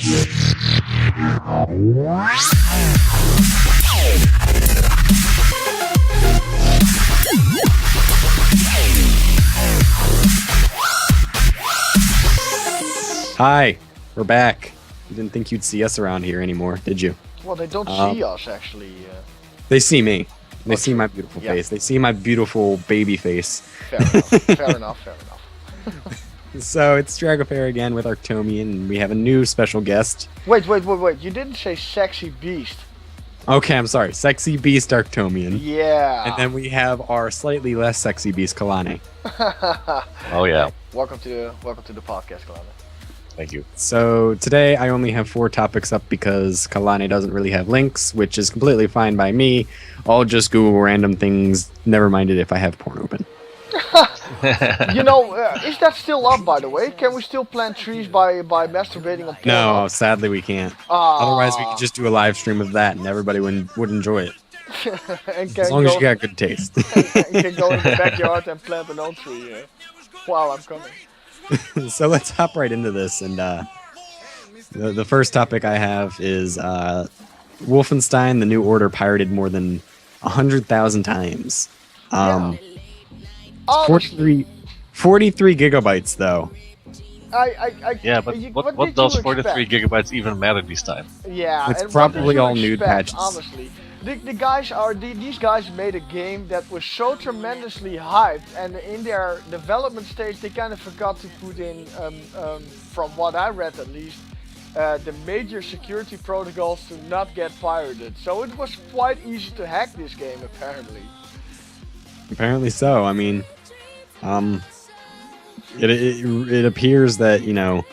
Hi, we're back. You didn't think you'd see us around here anymore, did you? Well, they don't see us, actually. They see me. They see my beautiful face. They see my beautiful baby face. Fair enough, fair enough, fair enough. So it's Dragofair again with Arctomian, and we have a new special guest. Wait. You didn't say sexy beast. Okay, I'm sorry. Sexy Beast Arctomian. Yeah. And then we have our slightly less sexy beast, Kalane. Oh yeah. Welcome to the podcast, Kalane. Thank you. So today I only have 4 topics up because Kalane doesn't really have links, which is completely fine by me. I'll just Google random things, never mind it if I have porn open. You know, is that still up, by the way? Can we still plant trees by masturbating on porn? No, sadly we can't. Otherwise we could just do a live stream of that and everybody would enjoy it. As long as you got good taste. You can go in the backyard and plant an own tree while I'm coming. So let's hop right into this, and the first topic I have is Wolfenstein: The New Order pirated more than 100,000 times. 43 gigabytes though. Yeah, but what does 43 gigabytes even matter this time? Yeah, it's and probably all nude patches. Honestly, these guys made a game that was so tremendously hyped, and in their development stage they kind of forgot to put in, from what I read at least, the major security protocols to not get pirated. So it was quite easy to hack this game, apparently. Apparently so. I mean, it appears that, you know,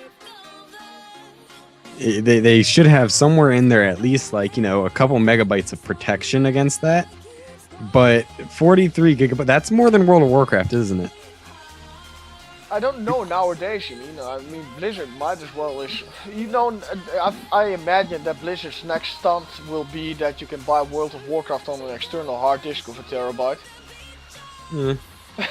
they should have somewhere in there at least, like, you know, a couple megabytes of protection against that. But 43 gigabytes, that's more than World of Warcraft, isn't it? I don't know nowadays, you know. I mean, Blizzard might as well you know, I imagine that Blizzard's next stunt will be that you can buy World of Warcraft on an external hard disk of 1 terabyte.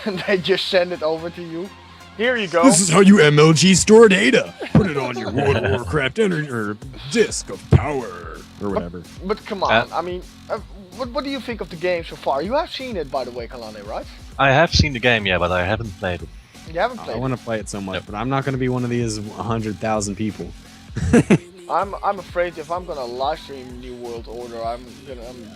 And they just send it over to you. Here you go. This is how you MLG store data. Put it on your World of Warcraft or disk of power or whatever. But come on, I mean, what do you think of the game so far? You have seen it, by the way, Kalane, right? I have seen the game, yeah, but I haven't played it. You haven't played I want to play it so much, but I'm not going to be one of these 100,000 people. I'm afraid if I'm gonna live stream New World Order, I'm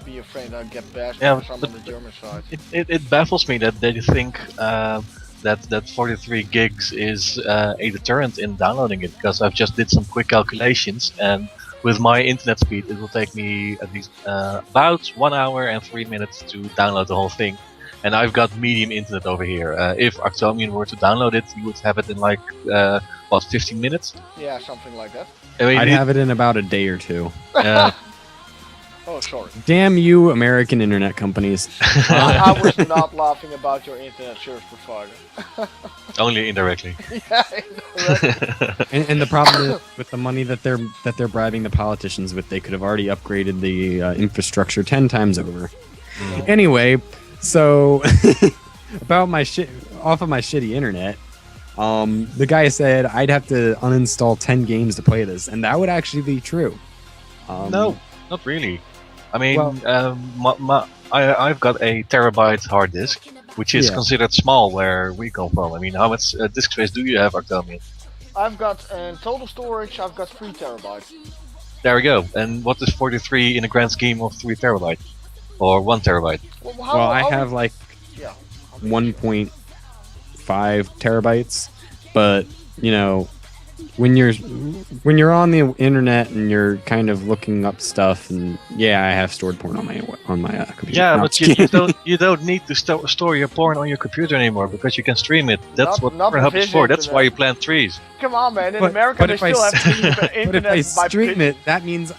be afraid I'll get bashed Yeah, by some on the German side. It baffles me that they think that 43 gigs is a deterrent in downloading it, because I've just did some quick calculations, and with my internet speed it will take me at least about 1 hour and 3 minutes to download the whole thing. And I've got medium internet over here. If Arctomian were to download it, you would have it in like, 15 minutes? Yeah, something like that. I mean, I'd have it in about a day or 2. Oh, sorry. Damn you, American internet companies. I was not laughing about your internet service provider. Only indirectly. Yeah, indirectly. And the problem is, with the money that they're bribing the politicians with, they could have already upgraded the infrastructure 10 times over. Anyway, so about my off of my shitty internet, the guy said I'd have to uninstall 10 games to play this, and that would actually be true. No, not really. I mean, I've got a terabyte hard disk, which is considered small where we come from. I mean, how much disk space do you have, Arctomian? I've got total storage. I've got 3 terabytes. There we go. And what is 43 in the grand scheme of 3 terabyte or 1 terabyte? Well, I have like 1.5 terabytes, but you know, when you're on the internet and you're kind of looking up stuff, and I have stored porn on my computer. Yeah, but you don't need to store your porn on your computer anymore, because you can stream it. That's what Pornhub is for. That's why you plant trees. Come on, man! In America, they still have to use the internet. But if I stream it, that means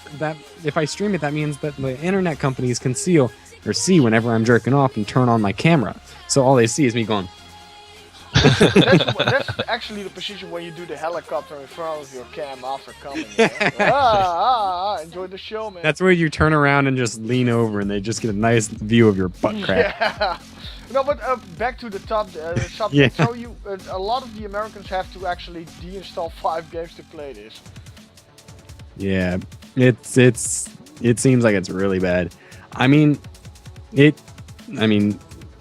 that the internet companies can see whenever I'm jerking off and turn on my camera. So all they see is me going. That's actually the position when you do the helicopter in front of your cam after coming. Enjoy the show, man. That's where you turn around and just lean over, and they just get a nice view of your butt crack. Yeah. No, but back to the subject. Yeah. So a lot of the Americans have to actually deinstall 5 games to play this. Yeah, it seems like it's really bad. I mean, it. I mean,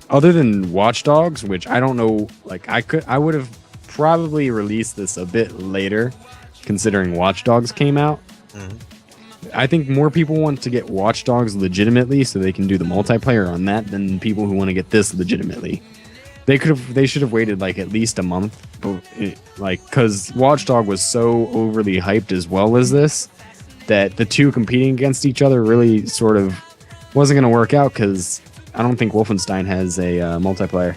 other than Watch Dogs, which I don't know, like I would have probably released this a bit later, considering Watch Dogs came out. Mhm. I think more people want to get Watch Dogs legitimately, so they can do the multiplayer on that, than people who want to get this legitimately. They should have waited like at least a month, because Watchdog was so overly hyped as well as this, that the two competing against each other really sort of wasn't going to work out, because I don't think Wolfenstein has a multiplayer.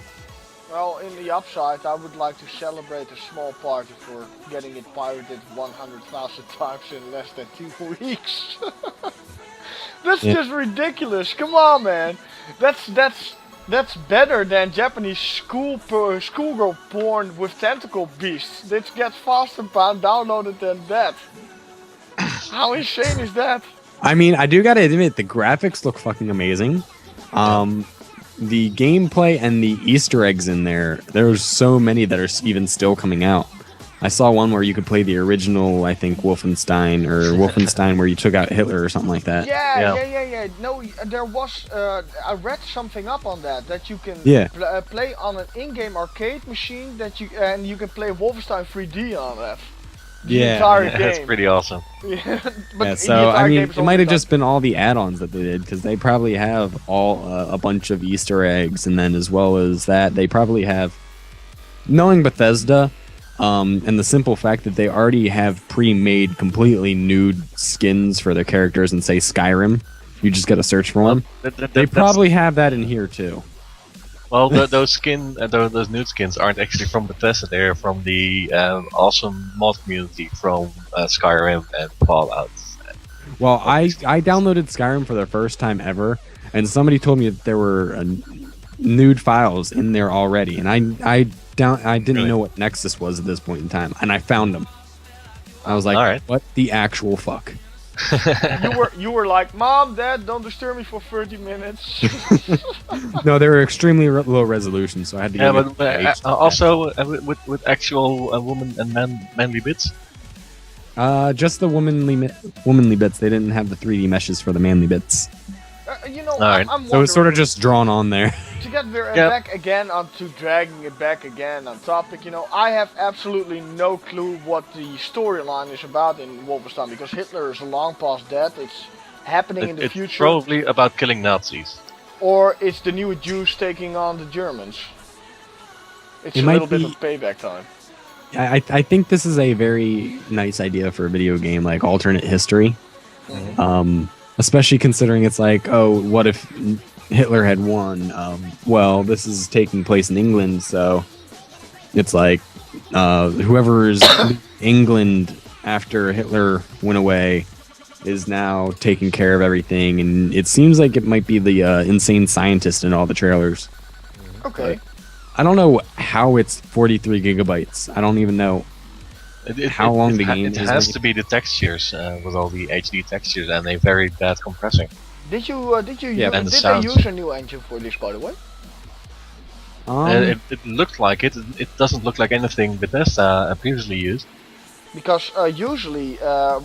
Well, in the upside, I would like to celebrate a small party for getting it pirated 100,000 times in less than 2 weeks. That's just ridiculous. Come on, man. That's better than Japanese schoolgirl porn with tentacle beasts. This gets faster downloaded than that. How insane is that? I mean, I do gotta admit, the graphics look fucking amazing. The gameplay and the Easter eggs in there's so many that are even still coming out. I saw one where you could play the original, I think, Wolfenstein, or Wolfenstein where you took out Hitler or something like that. Yeah. No, there was. I read something up on that you can play on an in-game arcade machine and you can play Wolfenstein 3D on that. The entire game. That's pretty awesome. So I mean, it might have just been all the add-ons that they did, because they probably have all a bunch of Easter eggs, and then as well as that, they probably have, knowing Bethesda, and the simple fact that they already have pre-made completely nude skins for their characters in, say, Skyrim. You just got to search for them. They probably have that in here too. Well, those nude skins aren't actually from Bethesda. They're from the awesome mod community from Skyrim and Fallout. Well, I downloaded Skyrim for the first time ever, and somebody told me that there were nude files in there already, and I didn't know what Nexus was at this point in time, and I found them. I was like, Alright. What the actual fuck? You were like, Mom, Dad, don't disturb me for 30 minutes. No, they were extremely low resolution, so I had to. Also with actual woman and manly bits. Just the womanly bits. They didn't have the 3D meshes for the manly bits. Alright. I'm So it's sort of wondering, just drawn on there. to get back again onto dragging it back again on topic, I have absolutely no clue what the storyline is about in Wolfenstein, because Hitler is long past dead. It's happening in the It's future. probably about killing Nazis. Or it's the new Jews taking on the Germans. It's It a might little bit be- of payback time. I think this is a very nice idea for a video game, like alternate history. Especially considering it's like, oh, what if Hitler had won? Well, this is taking place in England, so it's like whoever's England after Hitler went away is now taking care of everything, and it seems like it might be the insane scientist in all the trailers. Okay. I don't know how it's 43 gigabytes. I don't even know how long the game is. It has to be the textures with all the HD textures and a very bad compressing. Did you and the they sounds. use a new engine for this, by the way? It looked like it. It doesn't look like anything Bethesda previously used. Because usually,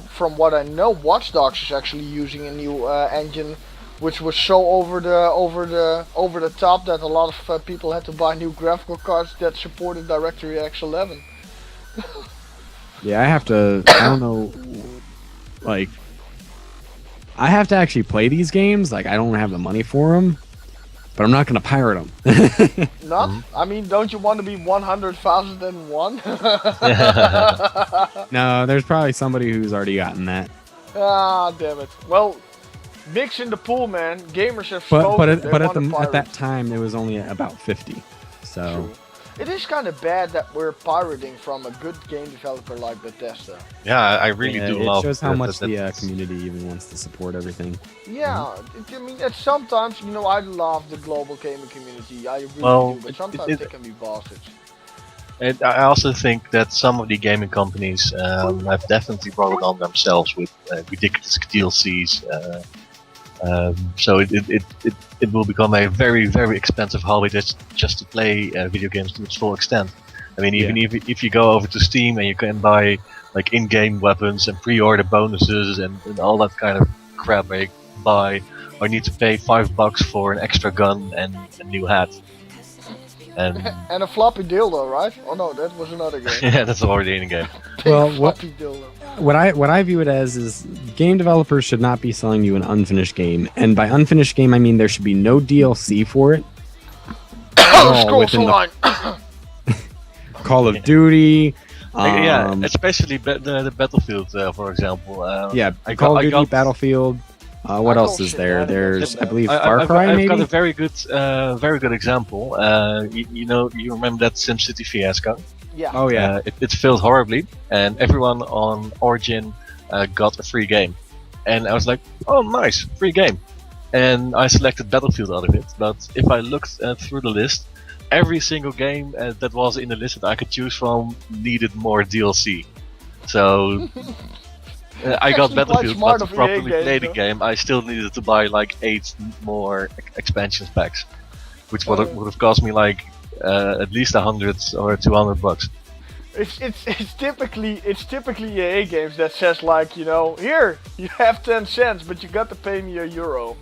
from what I know, Watch Dogs is actually using a new engine, which was so over the top that a lot of people had to buy new graphical cards that supported DirectX 11. Yeah, I have to. I don't know. Like, I have to actually play these games. Like, I don't have the money for them, but I'm not gonna pirate them. Not? I mean, don't you want to be 100,001? No, there's probably somebody who's already gotten that. Ah, damn it. Well, mix in the pool, man. Gamers have But spoken. They at want to pirate. that time, it was only about 50. So. True. It is kind of bad that we're pirating from a good game developer like Bethesda. Yeah, I really Yeah, do it love. shows how much the that- community even wants to support everything. Yeah, I mean, sometimes, I love the global gaming community. I really Well, do, but sometimes they can be bastards. And I also think that some of the gaming companies have definitely brought it on themselves with ridiculous DLCs. So it will become a very, very expensive hobby just to play video games to its full extent. I mean, even if you go over to Steam and you can buy like in-game weapons and pre-order bonuses and all that kind of crap I buy. I need to pay $5 for an extra gun and a new hat. And And a floppy dildo, right? Oh no, that was another game. yeah, that's already in the game. Well, Floppy dildo. what I view it as is game developers should not be selling you an unfinished game, and by unfinished game I mean there should be no DLC for it. Scroll within the- line. Call of Duty. Yeah, especially the Battlefield, for example. Yeah, I Call got- of I Duty, got- Battlefield. What else is there? There's, I believe, Far Cry, I've maybe? got a very good example. You remember that SimCity fiasco? Yeah. Oh, yeah. It failed horribly, and everyone on Origin got a free game. And I was like, oh, nice, free game. And I selected Battlefield out of it. But if I looked through the list, every single game that was in the list that I could choose from needed more DLC. So I got actually quite Battlefield, smart but to of EA properly games, play the though. game, I still needed to buy like 8 more expansion packs, which would have cost me like at least $100 or $200. It's typically EA games that says like, you know, here you have 10 cents, but you got to pay me €1.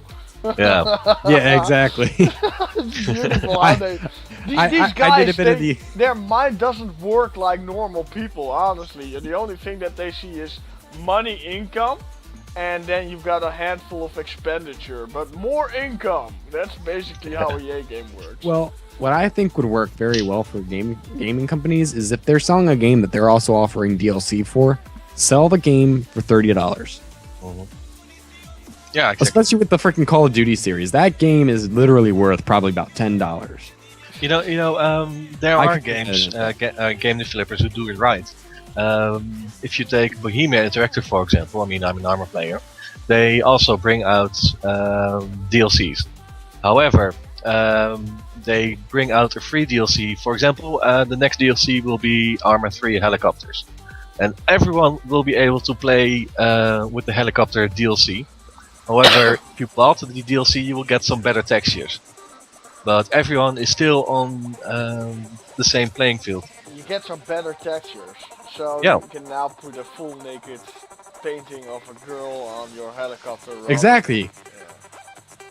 Yeah. Yeah, exactly. It's beautiful how they. These I guys, did a bit of the- their mind doesn't work like normal people, honestly. And the only thing that they see is money, income, and then you've got a handful of expenditure, but more income. That's basically how a EA game works. Well, what I think would work very well for gaming companies is if they're selling a game that they're also offering DLC for, sell the game for $30. Yeah, exactly. Especially with the freaking Call of Duty series. That game is literally worth probably about $10. There I are could- games, game developers who do it right. If you take Bohemia Interactive, for example, I mean, I'm an Arma player. They also bring out DLCs. However, they bring out a free DLC. For example, the next DLC will be Arma 3 Helicopters. And everyone will be able to play with the helicopter DLC. However, if you bought the DLC, you will get some better textures. But everyone is still on the same playing field. You get some better textures, so Yeah. you can now put a full naked painting of a girl on your helicopter. Exactly.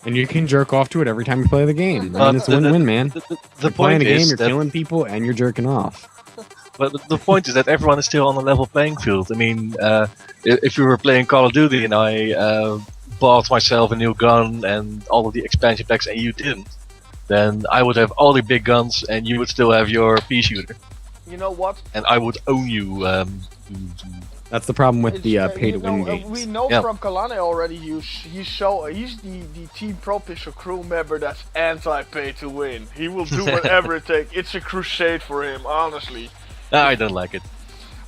And you can jerk off to it every time you play the game. I But mean, it's a win-win, man. The You're playing point a game, is you're that, killing people, and you're jerking off. but the point is that everyone is still on a level playing field. I mean, if you were playing Call of Duty and I bought myself a new gun and all of the expansion packs and you didn't, then I would have all the big guns and you would still have your pea shooter. You know what? And I would own you. That's the problem with the It's, pay-to-win you know, games. we know Yeah. from Kalane already. He's the Team Pro Pixel crew member that's anti-pay to win. He will do whatever it takes. It's a crusade for him, honestly. I don't like it.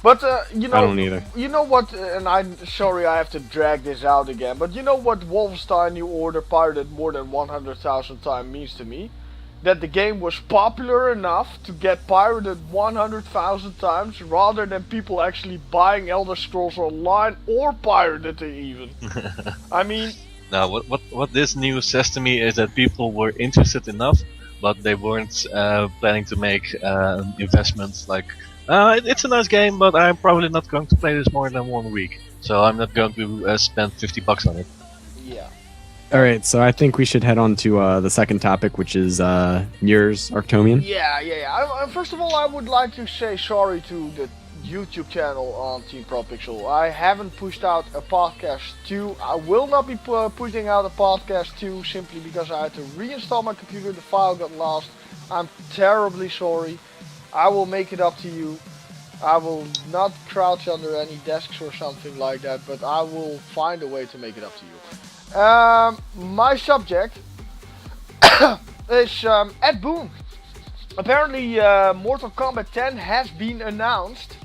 But you know, I don't either. You know what? And I'm sorry I have to drag this out again. But you know what Wolfenstein New Order pirated more than 100,000 times means to me? That the game was popular enough to get pirated 100,000 times rather than people actually buying Elder Scrolls Online or pirated it even. I mean, Now, what this news says to me is that people were interested enough, but they weren't planning to make investments like, it's a nice game, but I'm probably not going to play this more than 1 week. So I'm not going to spend $50 on it. yeah. All right, so I think we should head on to the second topic, which is yours, Arctomian. Yeah. First of all, I would like to say sorry to the YouTube channel on Team Pro Pixel. I haven't pushed out a podcast 2. I will not be putting out a podcast 2 simply because I had to reinstall my computer. The file got lost. I'm terribly sorry. I will make it up to you. I will not crouch under any desks or something like that, but I will find a way to make it up to you. My subject is Ed Boon. Apparently, Mortal Kombat 10 has been announced.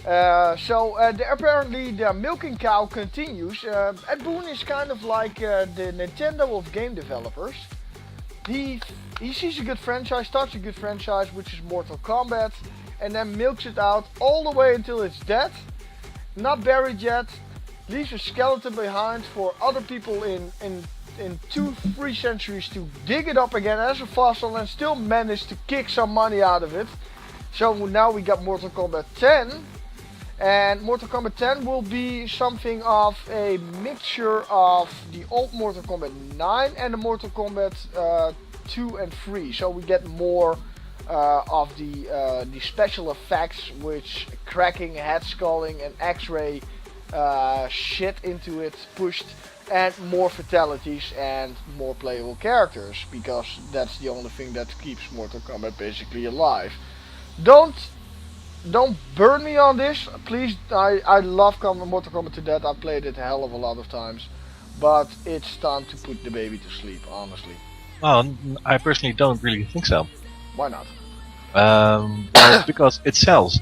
Apparently the milking cow continues. Ed Boon is kind of like the Nintendo of game developers. He sees a good franchise, starts a good franchise, which is Mortal Kombat, and then milks it out all the way until it's dead, not buried yet, leaves a skeleton behind for other people in 2-3 centuries to dig it up again as a fossil and still manage to kick some money out of it. So now we got Mortal Kombat 10, And Mortal Kombat 10 will be something of a mixture of the old Mortal Kombat 9 and the Mortal Kombat 2 and 3. So we get more of the special effects, which cracking, head sculling, and X-ray shit into it pushed, and more fatalities and more playable characters, because that's the only thing that keeps Mortal Kombat basically alive. Don't burn me on this, please. I love Mortal Kombat to death. I played it a hell of a lot of times, but it's time to put the baby to sleep, honestly. Well, I personally don't really think so. Why not? Well, because it sells.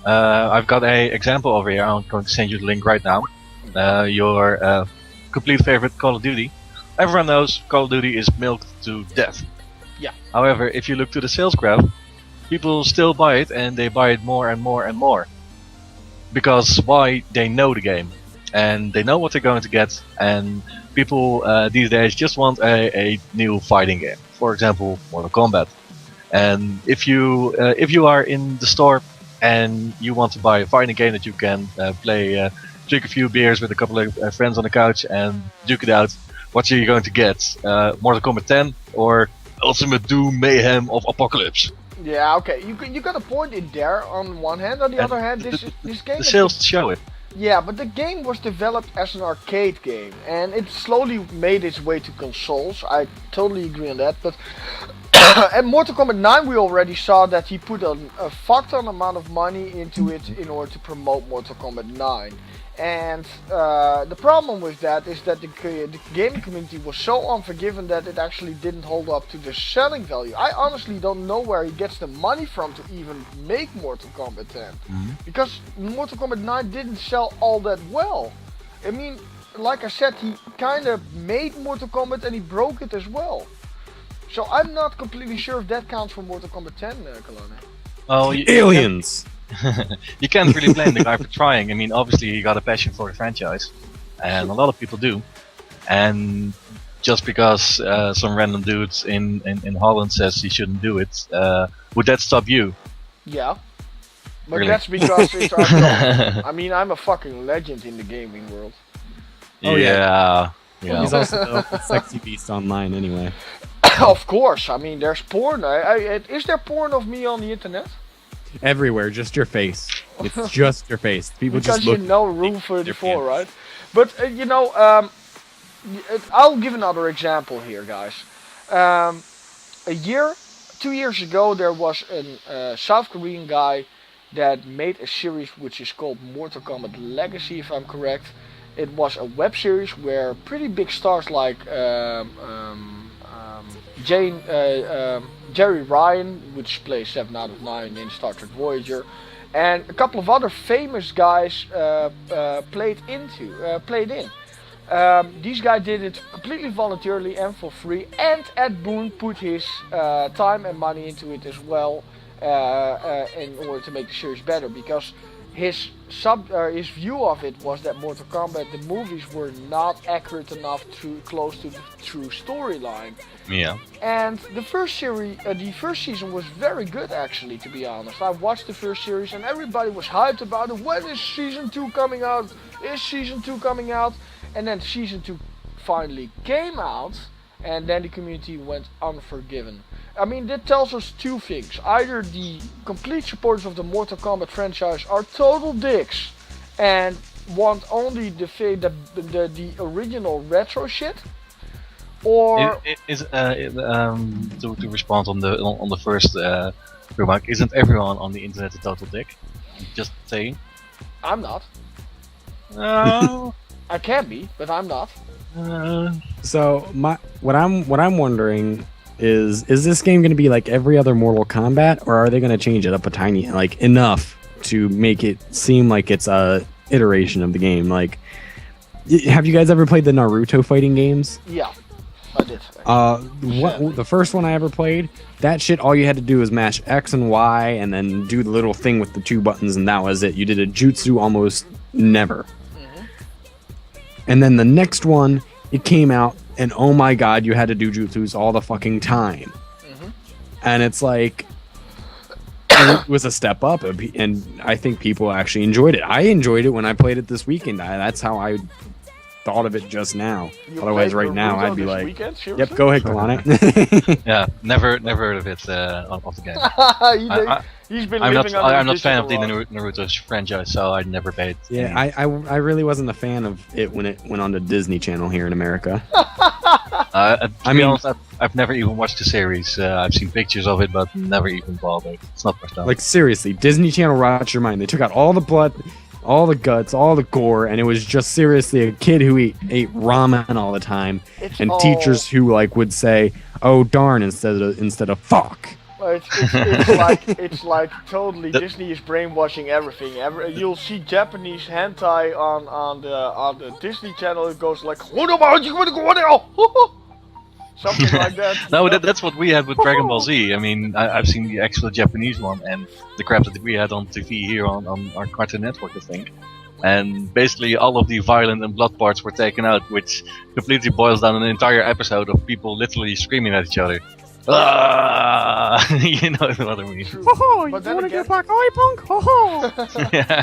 I've got a example over here. I'm going to send you the link right now. Your complete favorite Call of Duty. Everyone knows Call of Duty is milked to death. Yeah. However, if you look to the sales graph, people still buy it, and they buy it more and more and more. Because why? They know the game, and they know what they're going to get, and people these days just want a new fighting game. For example, Mortal Kombat. And if you are in the store and you want to buy a fighting game that you can play, drink a few beers with a couple of friends on the couch and duke it out, what are you going to get? Mortal Kombat 10 or Ultimate Doom Mayhem of Apocalypse? Yeah, okay. You got a point in there on one hand. On the other hand, this game. The sales show it. Yeah, but the game was developed as an arcade game, and it slowly made its way to consoles. I totally agree on that. But at Mortal Kombat 9, we already saw that he put a fuck ton amount of money into it in order to promote Mortal Kombat 9. And the problem with that is that the gaming community was so unforgiving that it actually didn't hold up to the selling value. I honestly don't know where he gets the money from to even make Mortal Kombat 10. Because Mortal Kombat 9 didn't sell all that well. I mean, like I said, he kind of made Mortal Kombat and he broke it as well. So I'm not completely sure if that counts for Mortal Kombat 10, Kalone. Well, Aliens! You can't really blame the guy for trying. I mean, obviously he got a passion for the franchise, and a lot of people do. And just because some random dudes in Holland says he shouldn't do it, would that stop you? Yeah. But Really? that's because it's Arctomians. I mean, I'm a fucking legend in the gaming world. Oh, yeah. Yeah. He's also a sexy beast online anyway. Of course. I mean, there's porn. Is there porn of me on the internet? Everywhere, just your face. It's just your face. People Because just look. you know Room 34, right? But, I'll give another example here, guys. 2 years ago, there was a South Korean guy that made a series which is called Mortal Kombat Legacy, if I'm correct. It was a web series where pretty big stars like Jerry Ryan, which plays 7 out of 9 in Star Trek Voyager, and a couple of other famous guys played in. These guys did it completely voluntarily and for free, and Ed Boon put his time and money into it as well in order to make the series better, because his view of it was that Mortal Kombat, the movies, were not accurate enough to close to the true storyline. Yeah. And the first season was very good, actually, to be honest. I watched the first series and everybody was hyped about it. When is season 2 coming out? Is season 2 coming out? And then season 2 finally came out, and then the community went unforgiven. I mean, that tells us two things. Either the complete supporters of the Mortal Kombat franchise are total dicks and want only the original retro shit, or to respond on the first remark, isn't everyone on the internet a total dick? Just saying. I'm not. No. I can be, but I'm not. So what I'm wondering is this game going to be like every other Mortal Kombat, or are they going to change it up a tiny, like enough to make it seem like it's a iteration of the game? Like, have you guys ever played the Naruto fighting games? Yeah, I did. The first one I ever played, that shit, all you had to do was mash X and Y and then do the little thing with the 2 buttons, and that was it. You did a jutsu almost never. And then the next one, it came out, and oh my god, you had to do jutsus all the fucking time. And it's like, it was a step up, and I think people actually enjoyed it. I enjoyed it when I played it this weekend. That's how I thought of it just now. You Otherwise, played right now, Naruto I'd be this like, weekend? "Yep, Seriously? go ahead, Kalana." Yeah, never heard of it of the game. He's been I'm living not under I'm a not fan of the digital rock. Naruto franchise, so I never paid. Yeah, I really wasn't a fan of it when it went on to Disney Channel here in America. To I be mean- honest, I've never even watched the series. I've seen pictures of it, but never even bothered. It's not my style. Like seriously, Disney Channel rots your mind. They took out all the blood, all the guts, all the gore, and it was just seriously a kid who ate ramen all the time, It's and all- teachers who like would say, "Oh darn," instead of "fuck." It's like totally The- Disney is brainwashing everything. You'll see Japanese hentai on the Disney Channel. It goes like something like that. No, that's what we had with Dragon Ball Z. I mean, I've seen the actual Japanese one and the crap that we had on TV here on our Cartoon Network, I think. And basically, all of the violent and blood parts were taken out, which completely boils down an entire episode of people literally screaming at each other. Ah, you know what I mean? True. Oh, But then again- back? Oi, punk! Oh. Yeah.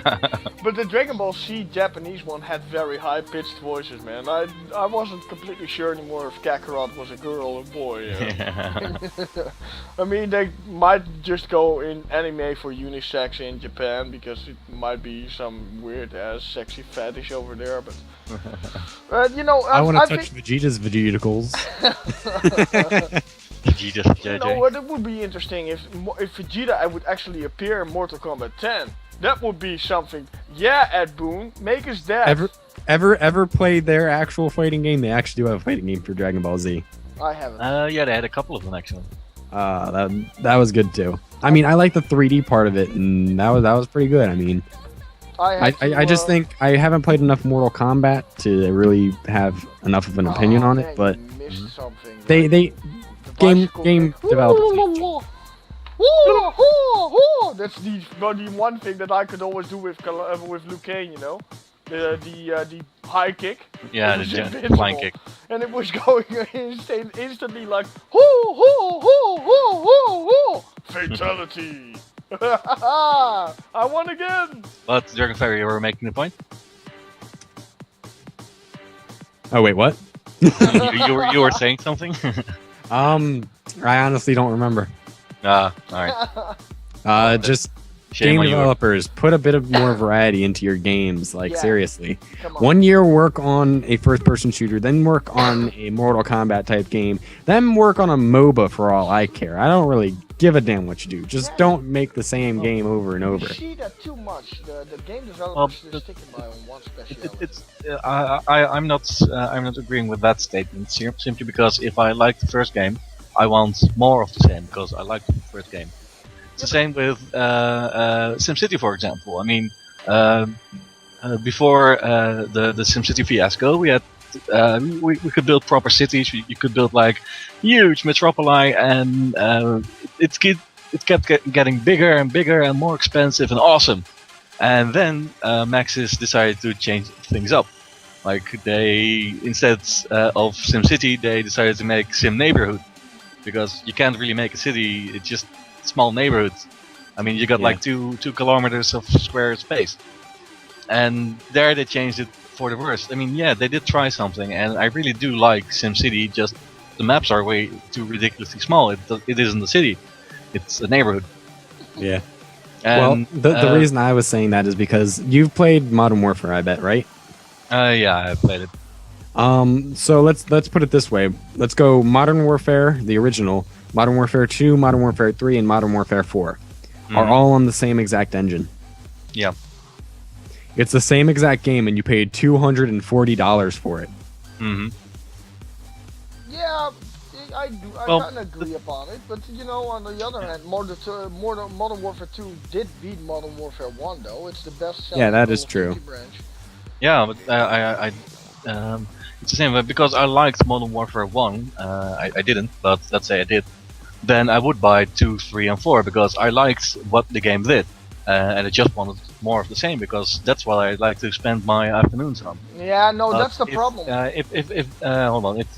But the Dragon Ball Z Japanese one had very high pitched voices, man. I wasn't completely sure anymore if Kakarot was a girl or a boy. I mean, they might just go in anime for unisex in Japan because it might be some weird ass sexy fetish over there. But you know, I want to I touch think, Vegeta's vegeticles. Jesus, you know JJ. what? It would be interesting if Vegeta would actually appear in Mortal Kombat 10. That would be something. Yeah, Ed Boon, make us that. Ever played their actual fighting game? They actually do have a fighting game for Dragon Ball Z. I haven't. Yeah, they had a couple of them actually. That was good too. I mean, I like the 3D part of it, and that was pretty good. I mean, I just think I haven't played enough Mortal Kombat to really have enough of an opinion on it. But you missed something. they The game bicycle- developers. That's the one thing that I could always do with Liu Kang, you know, the high kick. Yeah, It the was flying invincible. kick. And it was going insane, instantly like hoo hoo hoo hoo hoo hoo fatality. I won again. But Dragon Fairy, you were making the point. Oh wait, what? you were saying something. I honestly don't remember. All right. Just Shame game on you. developers, put a bit of more variety into your games. Like Yeah. seriously, Come on. 1 year work on a first-person shooter, then work on a Mortal Kombat type game, then work on a MOBA for all I care. I don't really give a damn what you do. Just don't make the same game over and over. You see that too much. The game Well, developers the- are sticking by on one speciality. It's I'm not agreeing with that statement simply because if I like the first game, I want more of the same because I like the first game. It's the same with SimCity, for example. I mean, before the SimCity fiasco, we had we could build proper cities. You could build like huge metropoli, and it kept getting bigger and bigger and more expensive and awesome. And then Maxis decided to change things up. Like they instead of SimCity, they decided to make Sim Neighborhood, because you can't really make a city. It's just small neighborhoods. I mean, you got Yeah. like 2 kilometers of square space, and there they changed it for the worse. I mean, yeah, they did try something, and I really do like SimCity. Just the maps are way too ridiculously small. It isn't a city; it's a neighborhood. Yeah. And, well, the reason I was saying that is because you've played Modern Warfare, I bet, right? yeah, I played it. So let's put it this way. Let's go Modern Warfare, the original, Modern Warfare 2, Modern Warfare 3, and Modern Warfare 4 are Mhm. all on the same exact engine. Yeah. It's the same exact game, and you paid $240 for it. hmm Yeah, I do. I Well, kind of agree upon it, but you know, on the other hand, Modern Warfare 2 did beat Modern Warfare 1, though. It's the best selling Yeah, that is Call of true. Duty branch. Yeah, but it's the same. But because I liked Modern Warfare 1, I didn't, but let's say I did, then I would buy 2, 3, and 4 because I liked what the game did. And I just wanted more of the same because that's what I like to spend my afternoons on. Yeah, no, that's the If, problem. If hold on, if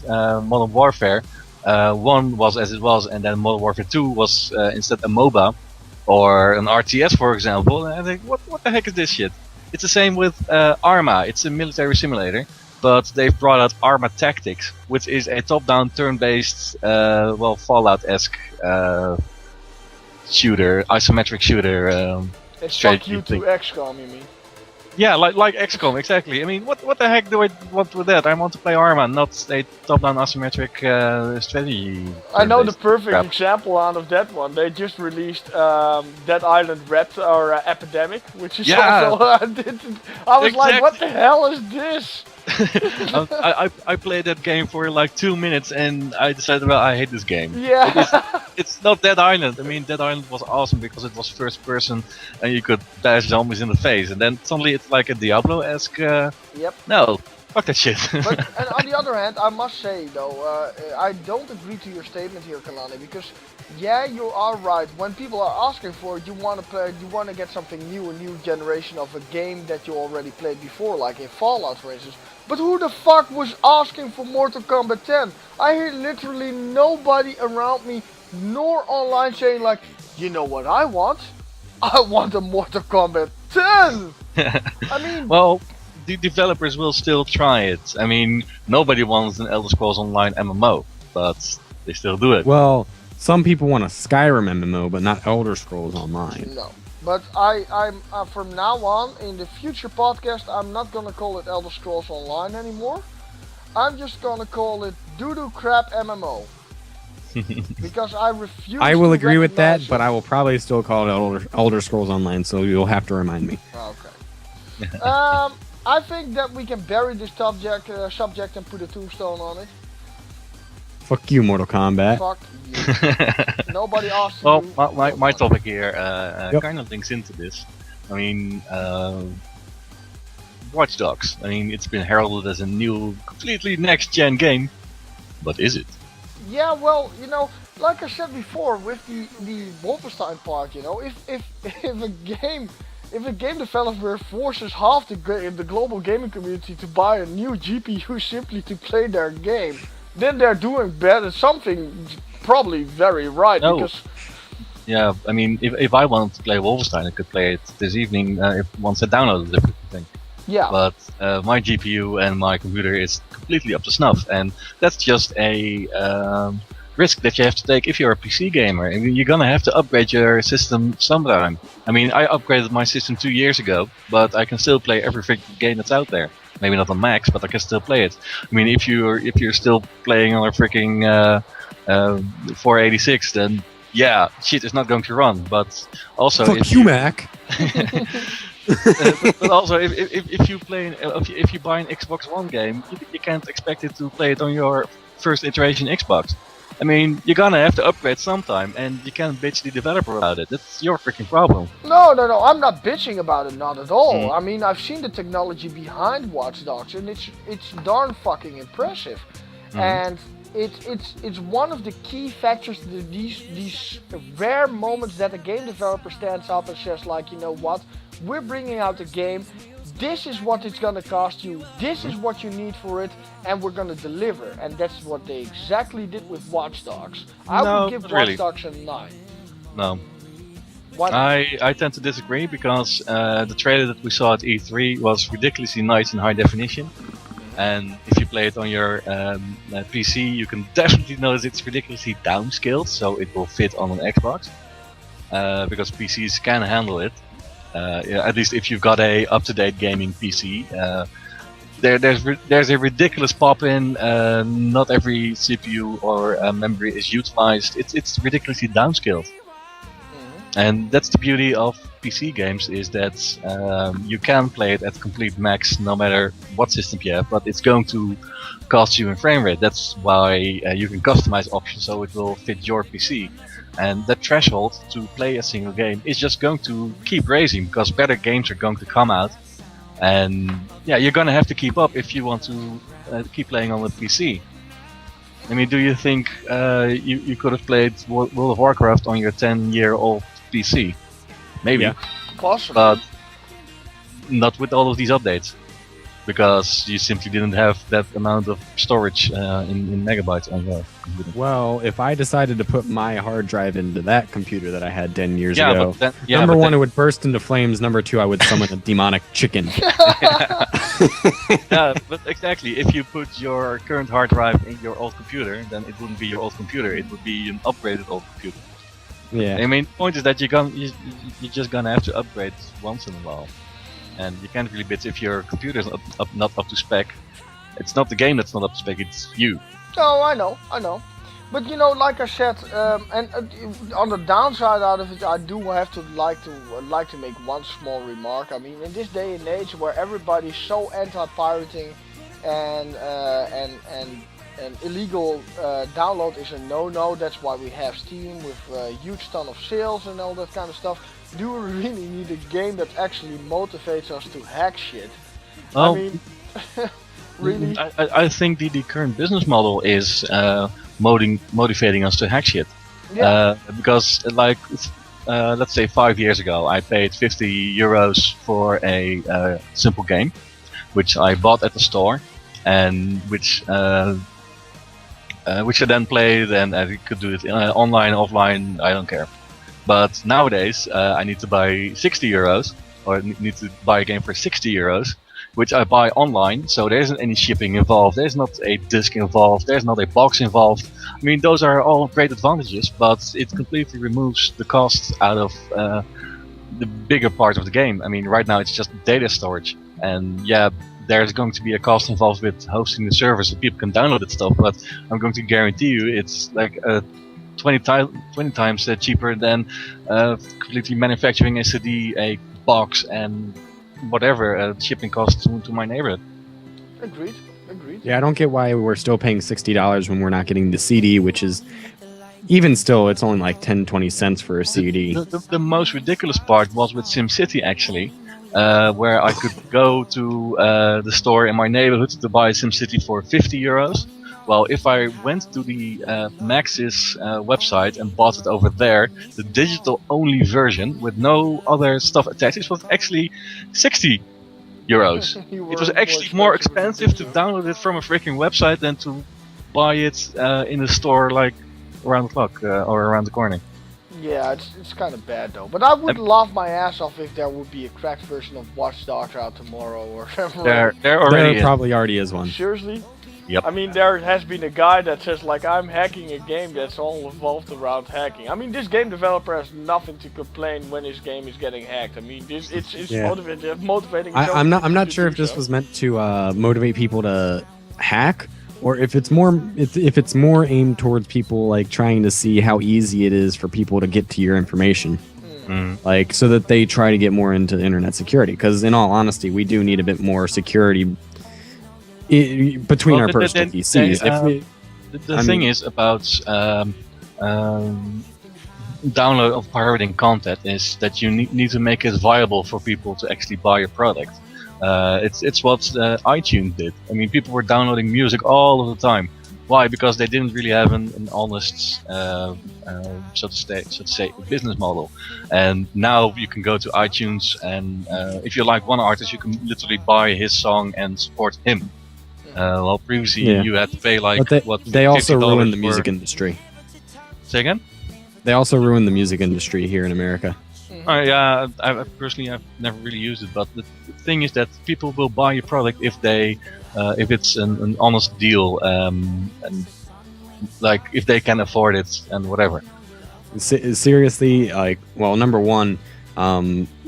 Modern Warfare 1 was as it was, and then Modern Warfare 2 was instead a MOBA, or an RTS, for example, and I think, what the heck is this shit? It's the same with Arma. It's a military simulator, but they've brought out Arma Tactics, which is a top-down, turn-based, Fallout-esque shooter, isometric shooter. It's fuck strategy you thing. to XCOM, you mean? Yeah, like XCOM, exactly. I mean, what the heck do I want with that? I want to play Arma, not a top-down isometric strategy. I know the turn-based perfect crap. example out of that one. They just released Dead Island Red or Epidemic, which is Yeah. also. I was like, what Exactly. the hell is this? I played that game for like 2 minutes and I decided, well, I hate this game. Yeah. It's not Dead Island. I mean, Dead Island was awesome because it was first person and you could bash zombies in the face. And then suddenly it's like a Diablo-esque. Yep. No, fuck that shit. But and on the other hand, I must say though, I don't agree to your statement here, Kalani, because yeah, you are right. When people are asking for it, you want to play, you want to get something new, a new generation of a game that you already played before, like in Fallout, for instance. But who the fuck was asking for Mortal Kombat 10? I hear literally nobody around me, nor online, saying like, you know what I want? I want a Mortal Kombat 10. I mean, Well, the developers will still try it. I mean, nobody wants an Elder Scrolls Online MMO, but they still do it. Well, some people want a Skyrim MMO, but not Elder Scrolls Online. no. But I'm from now on in the future podcast, I'm not gonna call it Elder Scrolls Online anymore. I'm just gonna call it doo-doo crap MMO. Because I refuse. I will to agree with that, recognize but it. I will probably still call it Elder Scrolls Online, so you'll have to remind me. Okay. I think that we can bury this subject and put a tombstone on it. Fuck you, Mortal Kombat. Fuck you. Nobody asked Well, you. my topic here Yep. kind of links into this. I mean, Watch Dogs. I mean, it's been heralded as a new, completely next-gen game, but is it? Yeah, well, you know, like I said before, with the Wolfenstein part, you know, if a game developer forces half the global gaming community to buy a new GPU simply to play their game, then they're doing better, something probably very right. No. Because Yeah, I mean, if I wanted to play Wolfenstein, I could play it this evening once I downloaded everything. yeah, But my GPU and my computer is completely up to snuff, and that's just a risk that you have to take if you're a PC gamer. I mean, you're gonna have to upgrade your system sometime. I mean, I upgraded my system 2 years ago, but I can still play every freaking game that's out there. Maybe not on max, but I can still play it. I mean, if you're still playing on a freaking 486, then yeah, shit is not going to run. But also, Fuck you, Mac. but also, if you play, if you buy an Xbox One game, you can't expect it to play it on your first iteration Xbox. I mean, you're gonna have to upgrade sometime, and you can't bitch the developer about it. That's your freaking problem. no, I'm not bitching about it, not at all. Mm. I mean, I've seen the technology behind Watch Dogs, and it's darn fucking impressive. And it's one of the key factors that these rare moments that a game developer stands up and says like, you know what, we're bringing out a game, this is what it's gonna cost you, this is what you need for it, and we're gonna deliver. And that's what they exactly did with Watch Dogs. I No, would give not Watch really. Dogs a 9. No, Why not? I tend to disagree because the trailer that we saw at E3 was ridiculously nice in high definition. And if you play it on your PC, you can definitely notice it's ridiculously downscaled, so it will fit on an Xbox. Because PCs can handle it. Yeah, at least if you've got a up-to-date gaming PC. There's a ridiculous pop-in. Not every CPU or memory is utilized. It's ridiculously downscaled. And that's the beauty of PC games, is that you can play it at complete max no matter what system you have, but it's going to cost you in frame rate. That's why you can customize options so it will fit your PC. And that threshold to play a single game is just going to keep raising because better games are going to come out. And yeah, you're going to have to keep up if you want to keep playing on the PC. I mean, do you think you could have played World of Warcraft on your 10-year-old PC? Maybe, Yeah. Possibly. but not with all of these updates. because you simply didn't have that amount of storage in megabytes on your computer. Well, if I decided to put my hard drive into that computer that I had 10 years Yeah, ago, but then, yeah, number but one, then- it would burst into flames. Number two, I would summon a demonic chicken. yeah, but exactly. If you put your current hard drive in your old computer, then it wouldn't be your old computer. It would be an upgraded old computer. Yeah. I mean, the point is that you're just gonna have to upgrade once in a while, and you can't really bit if your computer is not up to spec. It's not the game that's not up to spec; it's you. No, I know. But you know, like I said, and on the downside out of it, I do have to like to make one small remark. I mean, in this day and age where everybody's so anti-pirating and illegal download is a no-no. That's why we have Steam with a huge ton of sales and all that kind of stuff. Do we really need a game that actually motivates us to hack shit? Well, I mean, really? I think the current business model is motivating us to hack shit. Yeah. Because like let's say 5 years ago, I paid €50 for a simple game, which I bought at the store, and which I then played, and I could do it online, offline, I don't care. But nowadays, I need to buy €60, or need to buy a game for €60, which I buy online, so there isn't any shipping involved, there's not a disc involved, there's not a box involved. I mean, those are all great advantages, but it completely removes the cost out of the bigger part of the game. I mean, right now it's just data storage, and yeah, there's going to be a cost involved with hosting the server so people can download that stuff, but I'm going to guarantee you it's like 20 times cheaper than completely manufacturing a CD, a box, and whatever shipping costs to my neighborhood. Agreed. Yeah, I don't get why we're still paying $60 when we're not getting the CD, which is, even still, it's only like 10-20 cents for a CD. The most ridiculous part was with SimCity, actually, where I could go to the store in my neighborhood to buy SimCity for €50. Well, if I went to the Maxis website and bought it over there, the digital-only version with no other stuff attached, it was actually €60. It was actually more expensive to download it from a freaking website than to buy it in a store like around the clock or around the corner. Yeah, it's kind of bad though. But I would laugh my ass off if there would be a cracked version of Watch Dogs out tomorrow or whatever. There already There probably already is one. Seriously? Yep. I mean, there has been a guy that says like, I'm hacking a game that's all evolved around hacking. I mean, this game developer has nothing to complain when his game is getting hacked. I mean, it's Yeah. motivating. I'm not sure if this was meant to motivate people to hack, or if it's more aimed towards people like trying to see how easy it is for people to get to your information, like so that they try to get more into internet security. Because in all honesty, we do need a bit more security between our personal PCs. The thing is about download of pirating content is that you need to make it viable for people to actually buy your product. It's what iTunes did. I mean, people were downloading music all of the time. Why? Because they didn't really have an honest, so to say, business model. And now you can go to iTunes, and if you like one artist, you can literally buy his song and support him. Well, previously you had to pay like but they also $50 ruined the for- music industry. Say again? They also ruined the music industry here in America. Yeah, I personally I've never really used it, but the thing is that people will buy your product if it's an honest deal, and like if they can afford it and whatever. Seriously, like, well, number one,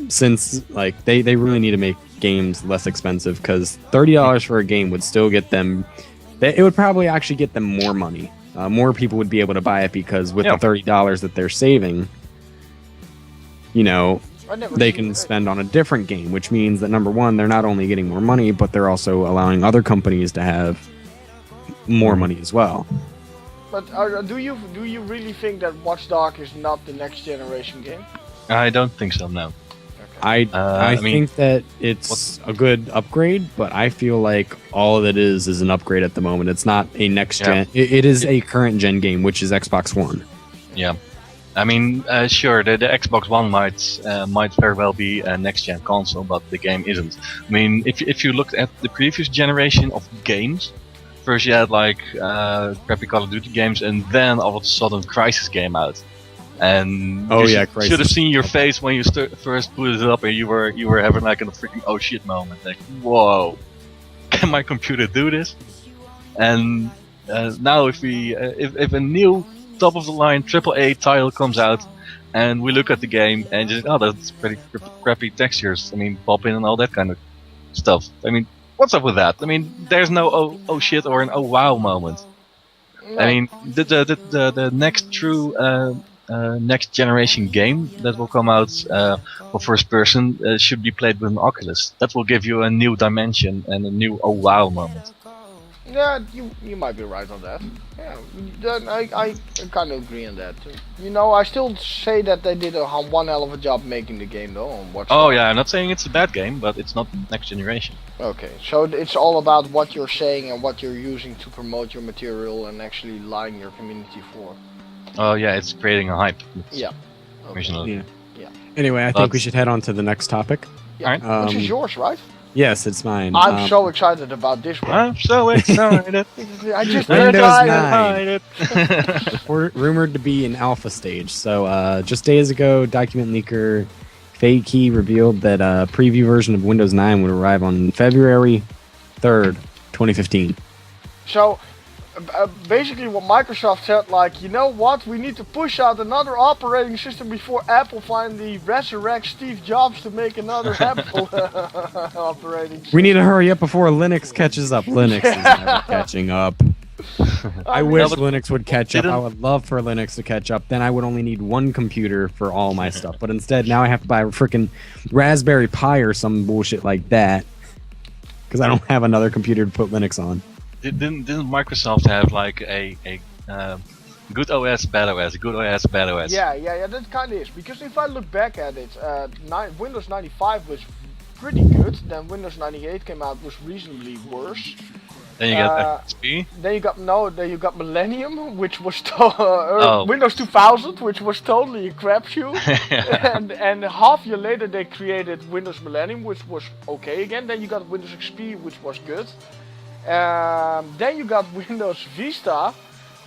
since like they really need to make games less expensive, because $30 for a game would still get them. It would probably actually get them more money. More people would be able to buy it because with the $30 that they're saving, you know, they can spend on a different game, which means that number one, they're not only getting more money, but they're also allowing other companies to have more money as well. But do you really think that Watch Dogs is not the next generation game? I don't think so. No. I think that it's a good upgrade, but I feel like all of it is an upgrade at the moment. It's not a next gen. It is a current gen game, which is Xbox One. Yeah. I mean, sure, the Xbox One might very well be a next-gen console, but the game isn't. I mean, if you looked at the previous generation of games, first you had like crappy Call of Duty games, and then all of a sudden Crysis came out, and Oh, you yeah, should have Crysis. seen your face when you first booted it up, and you were having like a freaking oh shit moment, like whoa, can my computer do this? And now if a new top of the line AAA title comes out, and we look at the game and just that's pretty crappy textures. I mean, popping and all that kind of stuff. I mean, what's up with that? I mean, there's no oh shit or an oh wow moment. I mean, the next true next generation game that will come out for first person should be played with an Oculus. That will give you a new dimension and a new oh wow moment. Yeah, you might be right on that. Yeah, then I kind of agree on that. You know, I still say that they did one hell of a job making the game though. On Watch Oh Dogs. yeah, I'm not saying it's a bad game, but it's not next generation. Okay, so it's all about what you're saying and what you're using to promote your material and actually lining your community for. Oh yeah, it's creating a hype. Yeah. Okay. Originally. Yeah. Anyway, I think we But- should head on to the next topic. Yeah. Alright. Which is yours, right? Yes, it's mine. I'm so excited about this one. I'm so excited. I just Windows realized- 9. Rumored to be in alpha stage. So just days ago, document leaker Fakey revealed that a preview version of Windows 9 would arrive on February 3rd, 2015. So, basically what Microsoft said, like, you know what, we need to push out another operating system before Apple finally resurrects Steve Jobs to make another Apple operating system. We need to hurry up before Linux catches up. Linux is never catching up. I mean- wish but Linux would catch up. I didn't- would love for Linux to catch up. Then I would only need one computer for all my stuff. But instead, now I have to buy a freaking Raspberry Pi or some bullshit like that. Because I don't have another computer to put Linux on. Didn't Microsoft have like a good OS, bad OS, good OS, bad OS? Yeah, that kind of is. Because if I look back at it, Windows 95 was pretty good. Then Windows 98 came out, was reasonably worse. Then you get Uh, XP. Then you got Millennium, which was Oh. Windows 2000, which was totally a crapshoot. and half year later they created Windows Millennium, which was okay again. Then you got Windows XP, which was good. Then you got Windows Vista,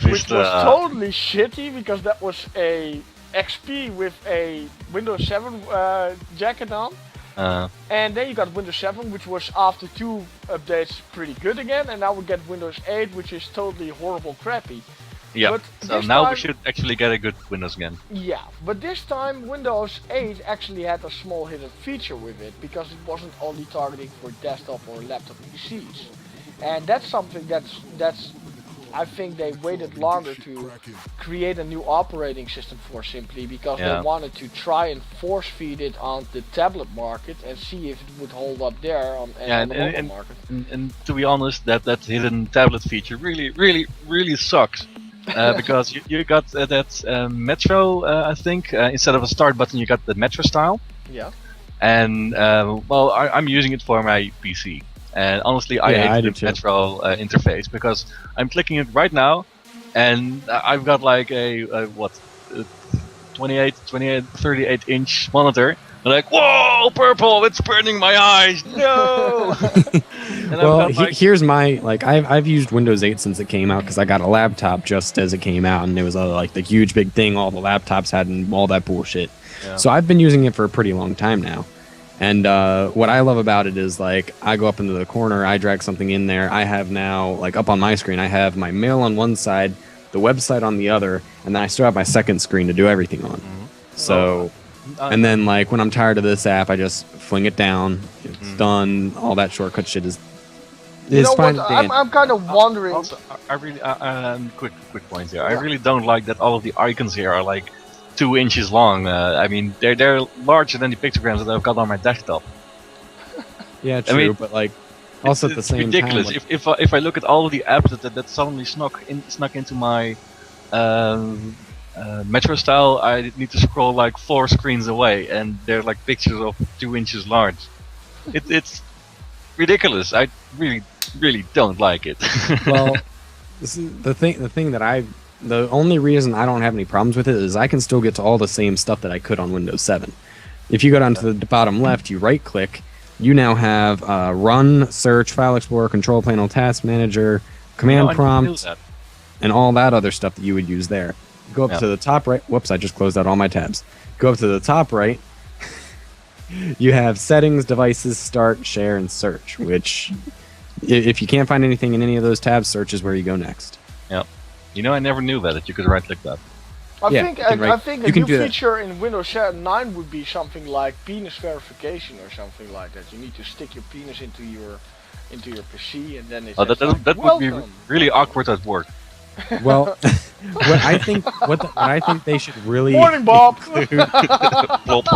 which was Vista. totally shitty because that was a XP with a Windows 7 jacket on. And then you got Windows 7, which was after 2 updates pretty good again, and now we get Windows 8, which is totally horrible crappy. Yeah. but So this now time- we should actually get a good Windows again. Yeah, but this time Windows 8 actually had a small hidden feature with it, because it wasn't only targeting for desktop or laptop PCs. And that's something that's I think they waited longer to create a new operating system for, simply because Yeah. they wanted to try and force feed it on the tablet market and see if it would hold up there on, Yeah, on the mobile market. And to be honest, that hidden tablet feature really sucks. Because you got that Metro, I think, instead of a start button, you got the Metro style. Yeah. And well, I'm using it for my PC. And honestly, I Yeah, I hate do the too. Metro interface, because I'm clicking it right now, and I've got like a 38 inch monitor. I'm like, whoa, purple! It's burning my eyes! No! And Well, I've got, like, here's my I've used Windows 8 since it came out because I got a laptop just as it came out, and it was like the huge big thing all the laptops had and all that bullshit. Yeah. So I've been using it for a pretty long time now. And what I love about it is, like, I go up into the corner, I drag something in there. I have now, like, up on my screen, I have my mail on one side, the website on the other, and then I still have my second screen to do everything on. So, and then, like, when I'm tired of this app, I just fling it down. It's done. All that shortcut shit is You know fine. what? I'm kind of wondering. Also, I really quick point here. I really don't like that all of the icons here are like 2 inches long. I mean, they're larger than the pictograms that I've got on my desktop. Yeah, true, mean, but, like, also at the It's same ridiculous. time... like, If I look at all of the apps that suddenly snuck into my Metro style, I need to scroll like 4 screens away, and they're like pictures of 2 inches large. It's ridiculous. I really don't like it. well, this is the thing that I the only reason I don't have any problems with it is I can still get to all the same stuff that I could on Windows 7. If you go down to the bottom left, you right click, you now have Run, Search, File Explorer, Control Panel, Task Manager, Command Prompt, and all that other stuff that you would use there. Go up to the top right. Whoops, I just closed out all my tabs. Go up to the top right. You have Settings, Devices, Start, Share, and Search, which, if you can't find anything in any of those tabs, Search is where you go next. Yeah. You know, I never knew that you could right-click that. I think a new do that. feature in Windows 9 would be something like penis verification or something like that. You need to stick your penis into your PC and then it Oh, that would be really awkward at work. Well, what I think they should really Morning, Bob. Plop.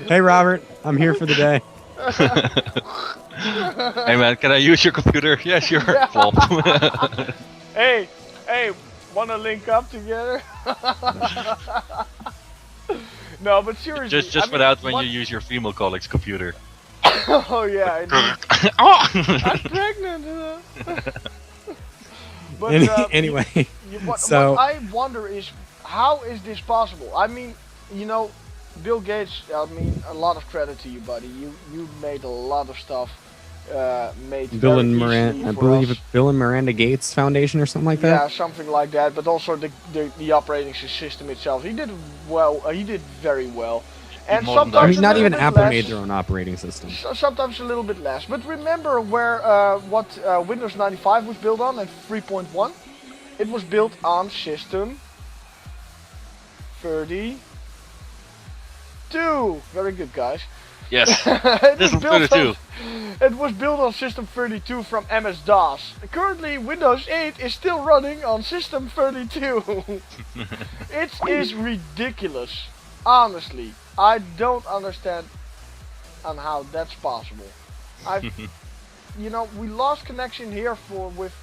Hey, Robert, I'm here for the day. Hey man, can I use your computer? Yeah, sure. Plop. Hey, wanna link up together? No, but seriously. Just for that, when you use your female colleague's computer. Oh yeah, indeed. Oh! I'm pregnant. But Anyway, what I wonder is, how is this possible? I mean, you know, Bill Gates. I mean, a lot of credit to you, buddy. You made a lot of stuff. Made Bill very and easily Miranda, I for believe us. it's Bill and Miranda Gates Foundation or something like Yeah, that. something like that. But also the operating system itself. He did well. He did very well. And More than sometimes that. I mean, not a even little bit Apple less. made their own operating system. Sometimes a little bit less. But remember where what Windows 95 was built on at 3.1? It was built on System 32. Very good, guys. Yes. It This was is built 32. It was built on System 32 from MS-DOS. Currently, Windows 8 is still running on System 32. It is ridiculous. Honestly, I don't understand on how that's possible. You know, we lost connection here with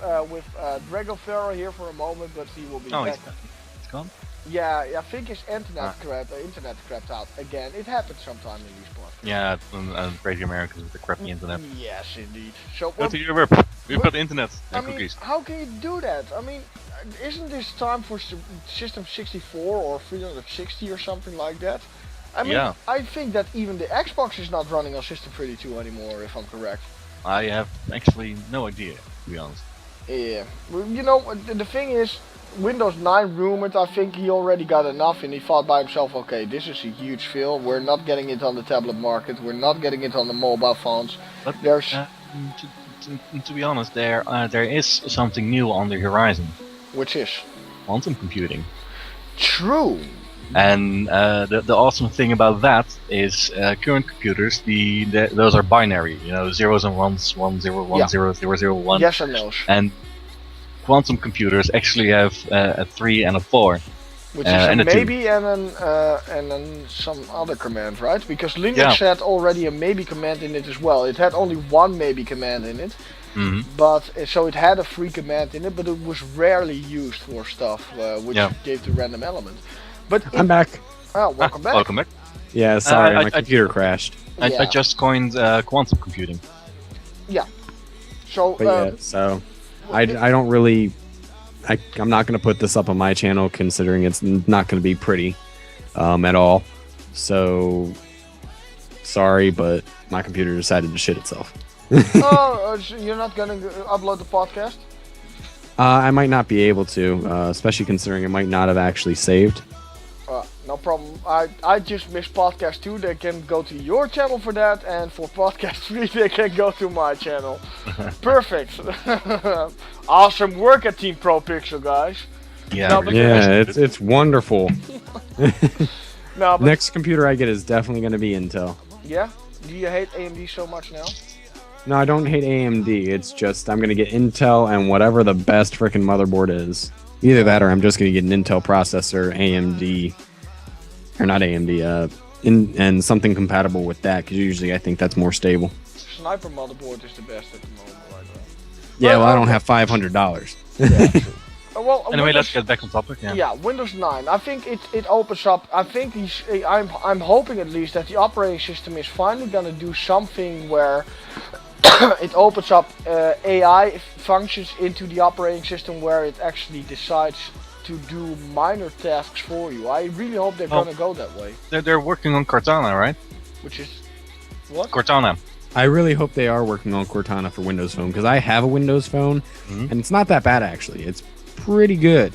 Drago Ferro here for a moment, but he will be Oh, back. it's gone. Yeah, I think his internet crapped out again. It happens sometime in these podcasts. Yeah, and crazy Americans with the crappy internet. Yes, indeed. So Go to Europe. We've got internet I and mean, cookies. how can you do that? I mean, isn't this time for System 64 or 360 or something like that? I mean, Yeah. I think that even the Xbox is not running on System 32 anymore, if I'm correct. I have actually no idea, to be honest. Yeah. Well, you know, the thing is, Windows 9 rumored, I think he already got enough and he thought by himself, okay, this is a huge fail. We're not getting it on the tablet market. We're not getting it on the mobile phones. But There's... to be honest, there is something new on the horizon. Which is? Quantum computing. True. And the awesome thing about that is current computers, those are binary, you know, zeros and ones, 1 0 1 Yeah. 0 0 0 1. Yes and no's. And quantum computers actually have a 3 and a 4. Which is a and a 2. maybe and then some other command, right? Because Linux had already a maybe command in it as well. It had only one maybe command in it, but so it had a free command in it, but it was rarely used for stuff which gave the random element. But I'm back. Oh, welcome back. Welcome back. Yeah, sorry, my I- computer crashed. I just coined quantum computing. So, But yeah, so I don't really. I'm not going to put this up on my channel, considering it's not going to be pretty at all. So sorry, but my computer decided to shit itself. so you're not gonna upload the podcast? I might not be able to, especially considering it might not have actually saved. No problem. I just missed podcast 2. They can go to your channel for that, and for podcast 3 they can go to my channel. Perfect. Awesome work at Team Pro Pixel, guys. Yeah, No, but- Yeah, it's wonderful. No, but Next computer I get is definitely going to be Intel. yeah. Do you hate AMD so much now? No, I don't hate AMD. It's just I'm going to get Intel and whatever the best frickin' motherboard is. Either that or I'm just going to get an Intel processor, AMD, or not AMD, and something compatible with that, because usually I think that's more stable. Sniper motherboard is the best at the moment right now. Yeah, well, I don't okay. have $500. Yeah, true. Well, Anyway, Windows- let's get back on topic. Yeah. Yeah, Windows 9. I think it opens up. I think I'm hoping at least that the operating system is finally gonna do something where it opens up AI functions into the operating system where it actually decides to do minor tasks for you. I really hope they're gonna go that way. They're working on Cortana, right? Which is what? Cortana. I really hope they are working on Cortana for Windows Phone because I have a Windows Phone and it's not that bad actually. It's pretty good.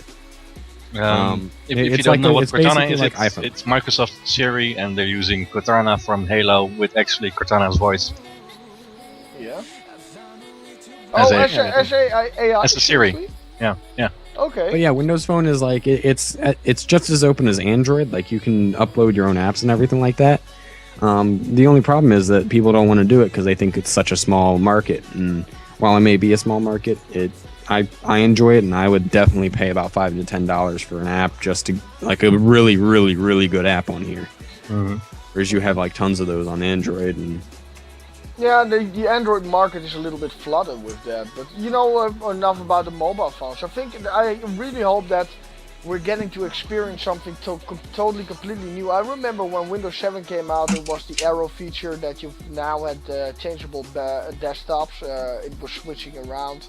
If you it's don't know what it's Cortana basically is, like iPhone. it's Microsoft Siri, and they're using Cortana from Halo with actually Cortana's voice. Yeah. As a- as a AI. as a Siri. seriously? Yeah. Okay. But yeah, Windows Phone is like it's just as open as Android. Like you can upload your own apps and everything like that. The only problem is that people don't want to do it because they think it's such a small market. And while it may be a small market, I enjoy it, and I would definitely pay about $5 to $10 for an app just to like a really, really, really good app on here. Whereas you have like tons of those on Android, and Yeah, the Android market is a little bit flooded with that, but you know enough about the mobile phones. I really hope that we're getting to experience something totally completely new. I remember when Windows 7 came out, it was the Arrow feature that you now had changeable desktops. It was switching around.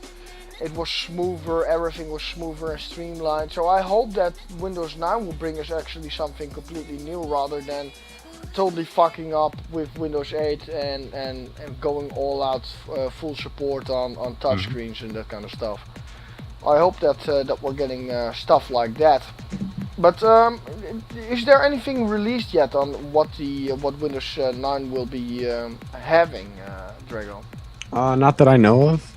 It was smoother, everything was smoother and streamlined. So I hope that Windows 9 will bring us actually something completely new rather than totally fucking up with Windows 8 and going all out full support on touchscreens and that kind of stuff. I hope that we're getting stuff like that. But is there anything released yet on what Windows 9 will be having, Drago? not that I know of.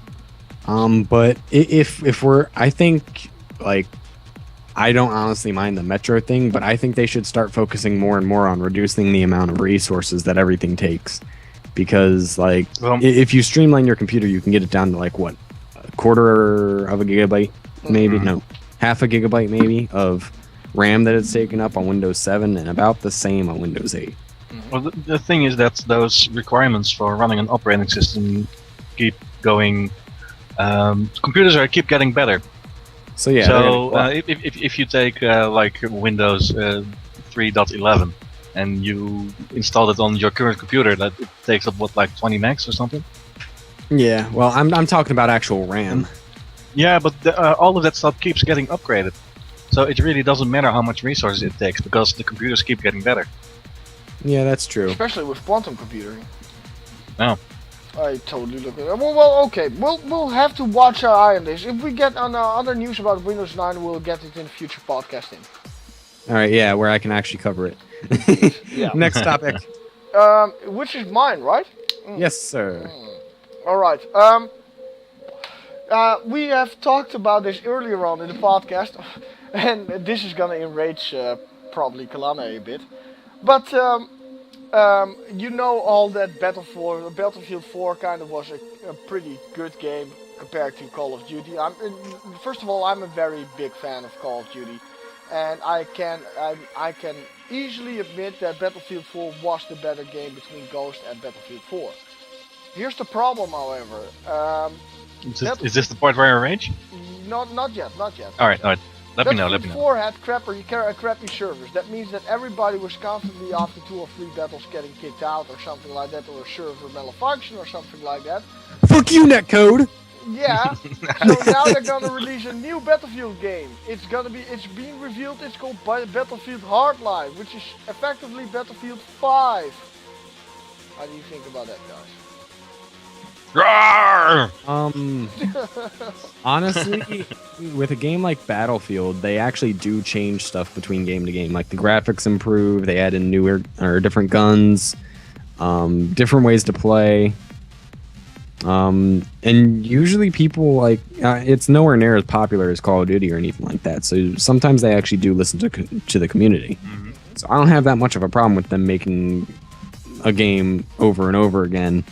But if we're, I think like I don't honestly mind the Metro thing, but I think they should start focusing more and more on reducing the amount of resources that everything takes. Because like if you streamline your computer, you can get it down to like what, a quarter of a gigabyte, maybe no, half a gigabyte maybe of RAM that it's taken up on Windows 7, and about the same on Windows 8. Well, the thing is that those requirements for running an operating system keep going. Computers keep getting better. So yeah. So if you take like Windows 3.11 and you install it on your current computer, that it takes up what, like 20 megs or something? Yeah. Well, I'm talking about actual RAM. Yeah, but all of that stuff keeps getting upgraded. So it really doesn't matter how much resources it takes because the computers keep getting better. Yeah, that's true. Especially with quantum computing. Oh. I totally look at it. Well, okay. We'll have to watch our eye on this. If we get on other news about Windows 9, we'll get it in future podcasting. All right. Yeah, where I can actually cover it. Yeah. Next topic. Which is mine, right? Yes, sir. All right. We have talked about this earlier on in the podcast, and this is gonna enrage probably Kalana a bit. But you know all that Battlefield 4 kind of was a pretty good game compared to Call of Duty. First of all, I'm a very big fan of Call of Duty, and I can easily admit that Battlefield 4 was the better game between Ghost and Battlefield 4. Here's the problem, however. Is this the part where I rage? Not yet. Alright. Let me know. Battlefield 4 had crappy servers. That means that everybody was constantly after 2 or 3 battles getting kicked out or something like that, or a server malfunction or something like that. Fuck you, netcode. Yeah. So now they're gonna release a new Battlefield game. It's being revealed. It's called Battlefield Hardline, which is effectively Battlefield 5. How do you think about that, guys? Honestly, with a game like Battlefield, they actually do change stuff between game to game. Like the graphics improve, they add in newer or different guns, different ways to play. And usually people like it's nowhere near as popular as Call of Duty or anything like that. So sometimes they actually do listen to the community. Mm-hmm. So I don't have that much of a problem with them making a game over and over again.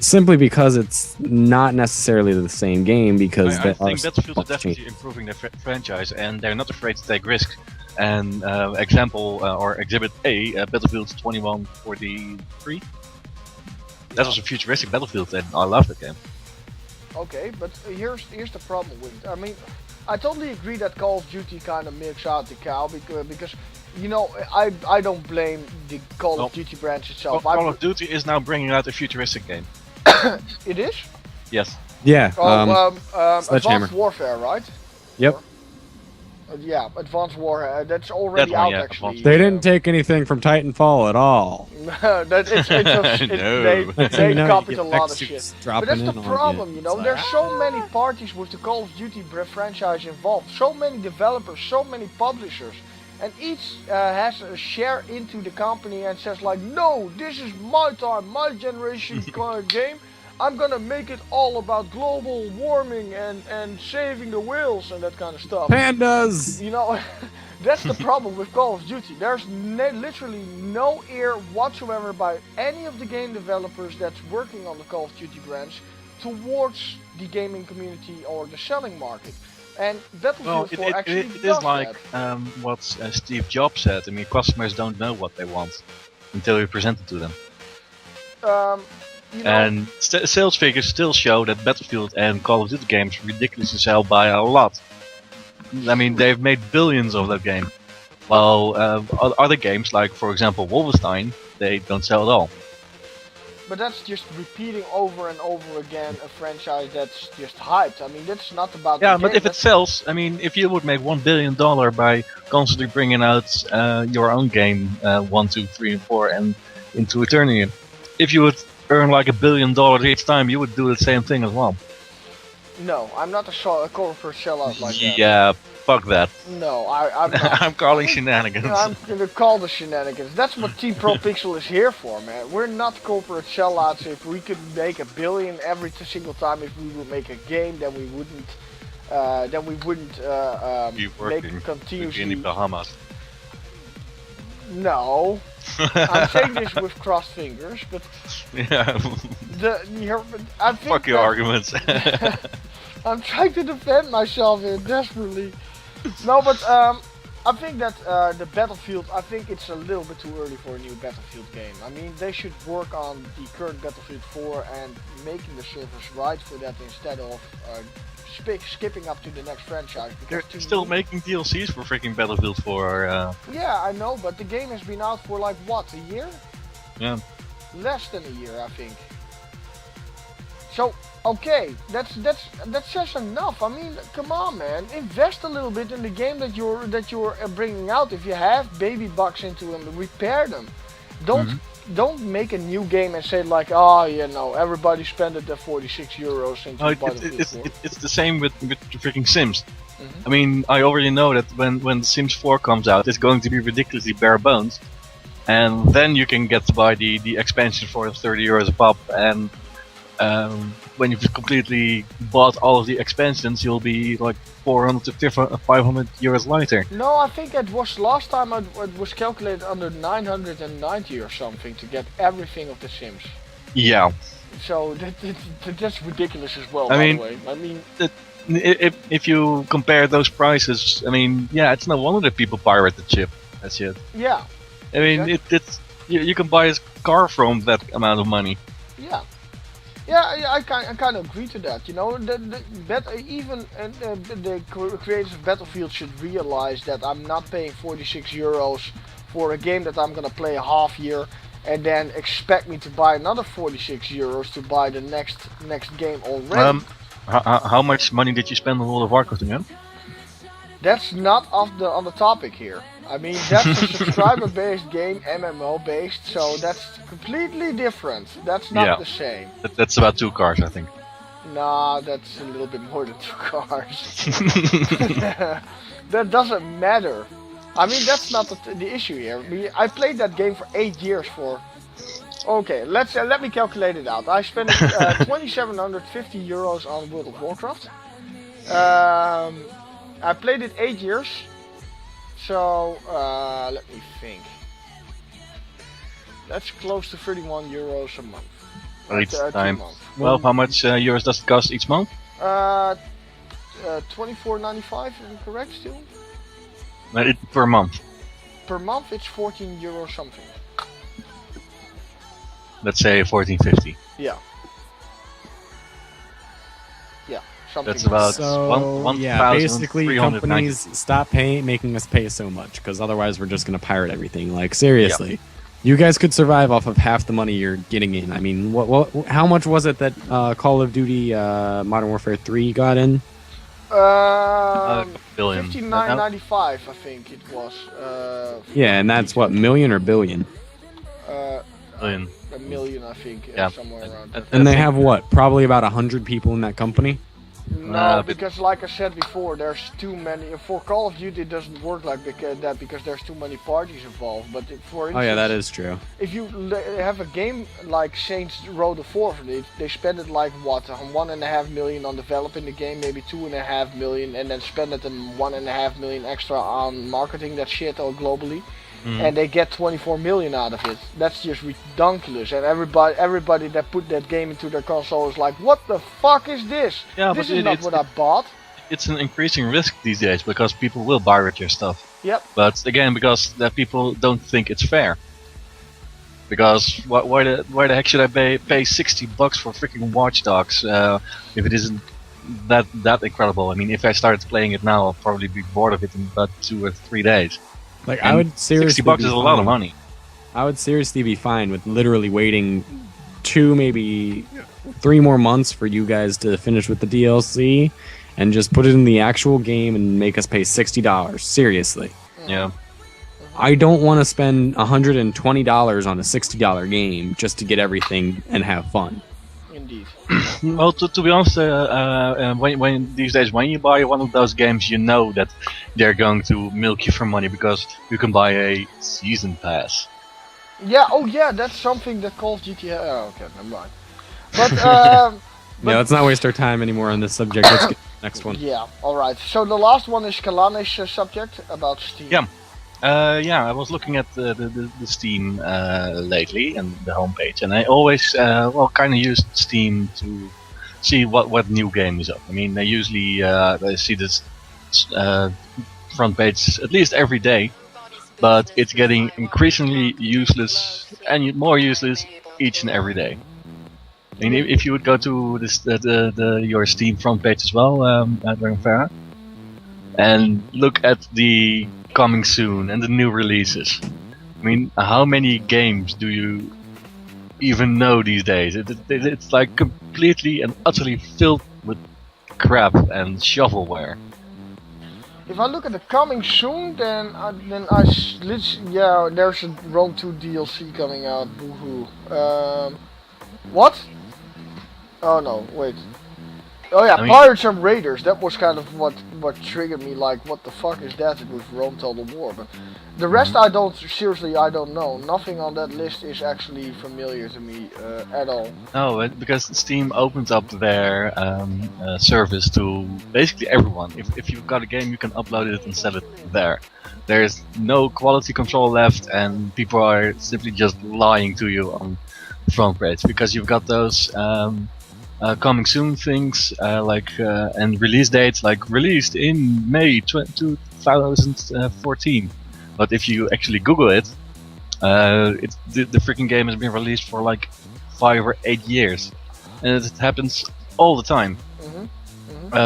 Simply because it's not necessarily the same game, because I think Battlefield is definitely improving their franchise, and they're not afraid to take risks. And Exhibit A, Battlefield 2143. That was a futuristic Battlefield, and I love that game. Okay, but here's the problem with it. I mean, I totally agree that Call of Duty kind of milks out the cow because you know, I don't blame the Call of Duty branch itself. Call of Duty is now bringing out a futuristic game. It is? Yes. Yeah. Advanced Warfare, right? Yep. Yeah, Advanced Warfare. That's already That one, out yeah, actually. Advanced They didn't take anything from Titanfall at all. No. They copied a lot of shit. But Dropping that's the in on problem, you know. It's There's like, so many parties with the Call of Duty franchise involved. So many developers, so many publishers. And each has a share into the company and says like, no, this is my time, my generation game. I'm gonna make it all about global warming and saving the whales and that kind of stuff. Pandas! You know, that's the problem with Call of Duty. There's literally no ear whatsoever by any of the game developers that's working on the Call of Duty branch towards the gaming community or the selling market. And Battlefield 4 actually it does is like what Steve Jobs said. I mean, customers don't know what they want until you present it to them. You know, And sales figures still show that Battlefield and Call of Duty games ridiculously sell by a lot. I mean, they've made billions of that game. While other games, like for example Wolfenstein, they don't sell at all. but that's just repeating over and over again a franchise that's just hyped. I mean, that's not about Yeah, the but game, if it sells, I mean, if you would make $1 billion by constantly bringing out your own game 1, 2, 3, and 4 and into eternity, if you would earn like $1 billion each time, you would do the same thing as well. No, I'm not a corporate sellout like that. Yeah, fuck that. No, I'm not. I'm calling shenanigans. I'm gonna call the shenanigans. That's what Team Pro Pixel is here for, man. We're not corporate sellouts. If we could make $1 billion every single time, if we would make a game, then we wouldn't. Be working make continuously. in the Bahamas. No, I'm saying this with crossed fingers, but Yeah, I think fuck your that- arguments. I'm trying to defend myself here desperately. No, but I think that the Battlefield, I think it's a little bit too early for a new Battlefield game. I mean, they should work on the current Battlefield 4 and making the servers right for that instead of skipping up to the next franchise. They're Because to still me- making DLCs for freaking Battlefield 4. Yeah, I know, but the game has been out for like what, a year? Yeah. Less than a year, I think. So okay, that says enough. I mean, come on, man, invest a little bit in the game that you're bringing out. If you have baby bucks into them, repair them. Don't make a new game and say like, oh, you know, everybody spent the 46 euros into Battlefield 4. It's the same with the freaking Sims. I mean, I already know that when Sims 4 comes out, it's going to be ridiculously bare bones, and then you can get to buy the expansion for 30 euros a pop, and when you've completely bought all of the expansions, you'll be like 400 to 500 euros later. No, I think it was last time it was calculated under 990 or something to get everything of the Sims. Yeah. So that's ridiculous as well. I mean, by the way, I mean, if you compare those prices, I mean, yeah, it's no wonder that people pirate the chip. That shit. yeah, I mean, Exactly. it's you can buy a car from that amount of money. yeah. Yeah, I kind of agree to that. You know, the creators of Battlefield should realize that I'm not paying 46 euros for a game that I'm gonna play a half year, and then expect me to buy another 46 euros to buy the next game already. How much money did you spend on World of Warcraft again? That's not on the topic here. I mean, that's a subscriber-based game, MMO-based, so that's completely different. That's not Yeah. the same. That's about 2 cars, I think. Nah, that's a little bit more than 2 cars. That doesn't matter. I mean, that's not the issue here. I played that game for 8 years for... Okay, let me calculate it out. I spent 2,750 euros on World of Warcraft. I played it 8 years. So, let me think. That's close to 31 euros a month. Each time. month. Well, how much euros does it cost each month? 24.95, am I correct still? Per month. Per month it's 14 euro something. Let's say 14.50. Yeah. Yeah, something. That's like about So one yeah, basically 1,390. companies stop making us pay so much because otherwise we're just gonna pirate everything. Like seriously, You guys could survive off of half the money you're getting in. I mean, how much was it that Call of Duty Modern Warfare 3 got in? Billion. 59.95, I think it was. Yeah, and that's what, million or billion? Billion. A million, I think, Yeah. somewhere around that. And they have what? Probably about 100 people in that company. No, because like I said before, there's too many. For Call of Duty, it doesn't work like that because there's too many parties involved. But for instance, Oh yeah, that is true. if you have a game like Saints Row the 4th, they spend it like what, 1.5 million on developing the game, maybe 2.5 million, and then spend it in 1.5 million extra on marketing that shit all globally. And they get 24 million out of it. That's just ridiculous. And everybody that put that game into their console is like, what the fuck is this? Yeah, This but is not what I bought. It's an increasing risk these days because people will pirate your stuff. Yep. But again, because that people don't think it's fair. Because why the heck should I pay $60 for freaking Watch Dogs if it isn't that incredible? I mean, if I started playing it now, I'll probably be bored of it in about 2 or 3 days. Like, And I would seriously $60 be is a lot of fine. money. I would seriously be fine with literally waiting 2, maybe 3 more months for you guys to finish with the DLC and just put it in the actual game and make us pay $60. Seriously. Yeah. I don't want to spend $120 on a $60 game just to get everything and have fun. Indeed. Well, to be honest, when these days when you buy one of those games, you know that they're going to milk you for money because you can buy a season pass. Yeah, oh yeah, that's something that Call of Duty. Oh, okay, never mind. But Yeah, let's not waste our time anymore on this subject. Let's get to the next one. yeah, all right. So the last one is Kalane's subject about Steam. Yeah. I was looking at the Steam lately and the homepage, and I always kind of use Steam to see what new game is up. I mean, I usually I see this front page at least every day, but it's getting increasingly useless and more useless each and every day. I mean, if you would go to your Steam front page as well, Farah, and look at the coming soon and the new releases. I mean, how many games do you even know these days? It's like completely and utterly filled with crap and shovelware. If I look at the coming soon, then there's a Rome 2 DLC coming out. Boohoo. What? Oh no, wait. Oh yeah, I mean, Pirates and Raiders. That was kind of what triggered me. Like, what the fuck is that? It was Rome Total War. But the rest, I don't know. Nothing on that list is actually familiar to me at all. No, because Steam opens up their service to basically everyone. If you've got a game, you can upload it and sell it there. There's no quality control left, and people are simply just lying to you on the front page because you've got those. Coming soon things and release dates like released in May 2014. But if you actually Google it, the freaking game has been released for like 5 or 8 years, and it happens all the time.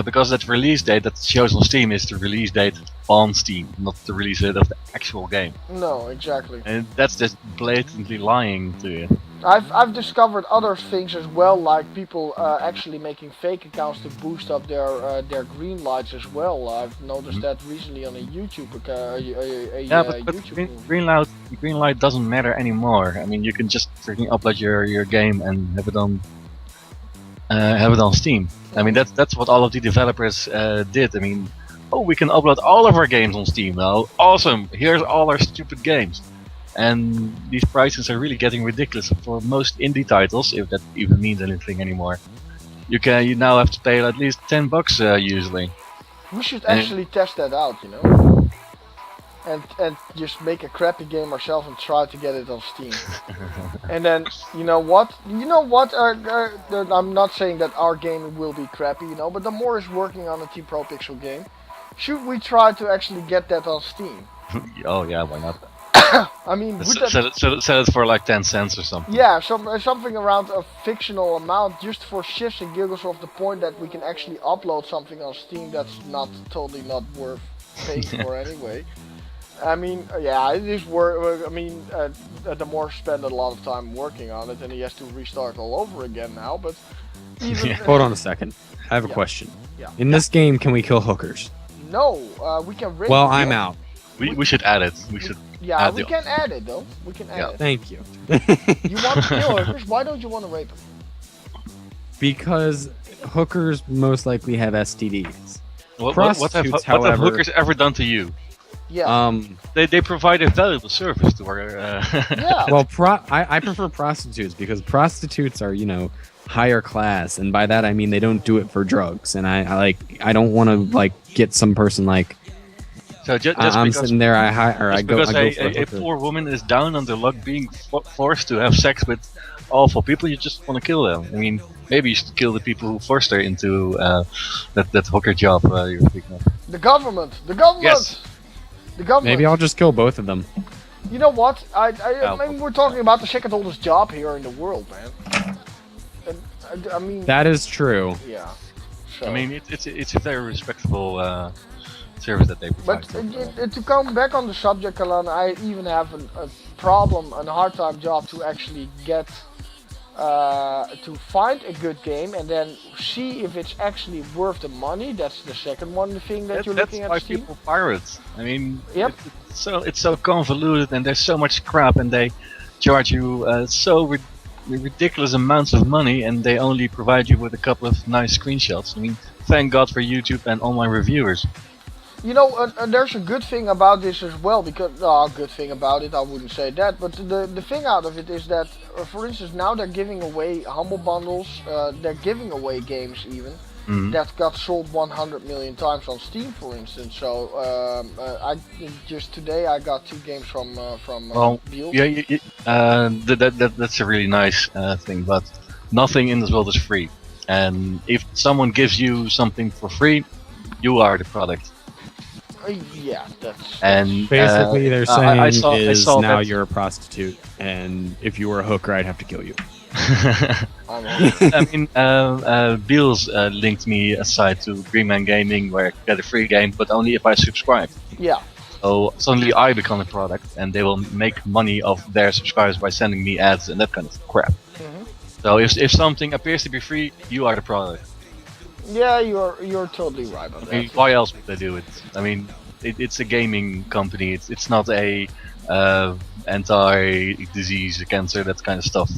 Because that release date that shows on Steam is the release date on Steam, not the release date of the actual game. No, exactly. And that's just blatantly lying to you. I've discovered other things as well, like people actually making fake accounts to boost up their green lights as well. I've noticed that recently on a YouTube But YouTube green light doesn't matter anymore. I mean, you can just freaking upload your game and have it on Steam. I mean, that's what all of the developers did. I mean, we can upload all of our games on Steam now. Awesome! Here's all our stupid games. And these prices are really getting ridiculous for most indie titles, if that even means anything anymore. You now have to pay at least $10 usually. We should actually test that out, you know, and just make a crappy game ourselves and try to get it on Steam. And then you know what? I'm not saying that our game will be crappy, you know, but the more is working on a Team Pro Pixel game. Should we try to actually get that on Steam? Oh yeah, why not? I mean, sell it for like 10 cents or something. Yeah, something around a fictional amount, just for shits and giggles of the point that we can actually upload something on Steam that's not totally not worth paying for anyway. I mean, yeah, it is work. I mean, the more spend a lot of time working on it, and he has to restart all over again now. But even Hold on a second. I have a Yeah. question. Yeah. In this game, can we kill hookers? no, we can. Raid Well, the I'm guild. out. We should add it. We should. Yeah, add we the- can add it though. We can add Yeah. it. Thank you. You want to kill hookers? Why don't you want to rape them? Because hookers most likely have STDs. What have Prostitutes, however- hookers ever done to you? Yeah. They provide a valuable service to our. Yeah. Well, I prefer prostitutes because prostitutes are, higher class, and by that I mean they don't do it for drugs. And I don't want to like get some person like So just I'm because, sitting there, I go because for a a hooker. poor woman is down on their luck being forced to have sex with awful people, you just want to kill them. I mean, maybe you should kill the people who forced her into that hooker job you're speaking of. The government. The government. Yes. The government. Maybe I'll just kill both of them. You know what? I Yeah, mean, we're talking about the second oldest job here in the world, man. And, I mean. That is true. Yeah. So. I mean, it's a very respectable service that they provide. But to come back on the subject, Alan, I even have a problem, a hard time job to actually get to find a good game and then see if it's actually worth the money. That's the second one thing that you're That's looking why at Steam. people pirate. I mean, Yep. it's so convoluted and there's so much crap and they charge you ridiculous amounts of money and they only provide you with a couple of nice screenshots. I mean, thank God for YouTube and online reviewers. You know, there's a good thing about this as well, because, good thing about it, I wouldn't say that, but the thing out of it is that, for instance, now they're giving away Humble Bundles, they're giving away games even, that got sold 100 million times on Steam, for instance, so, just today I got 2 games from Deal. Yeah, that's a really nice thing, but nothing in this world is free. And if someone gives you something for free, you are the product. Yeah, that's... And Basically, they're saying I saw now that- you're a prostitute, and if you were a hooker, I'd have to kill you. I'm I mean, Beals linked me a site to Greenman Gaming where I get a free game, but only if I subscribe. yeah. So suddenly I become a product, and they will make money off their subscribers by sending me ads and that kind of crap. So if something appears to be free, you are the product. Yeah, you're totally right on I mean, that. why else would they do it? I mean, it's a gaming company. It's not a anti-disease, cancer, that kind of stuff.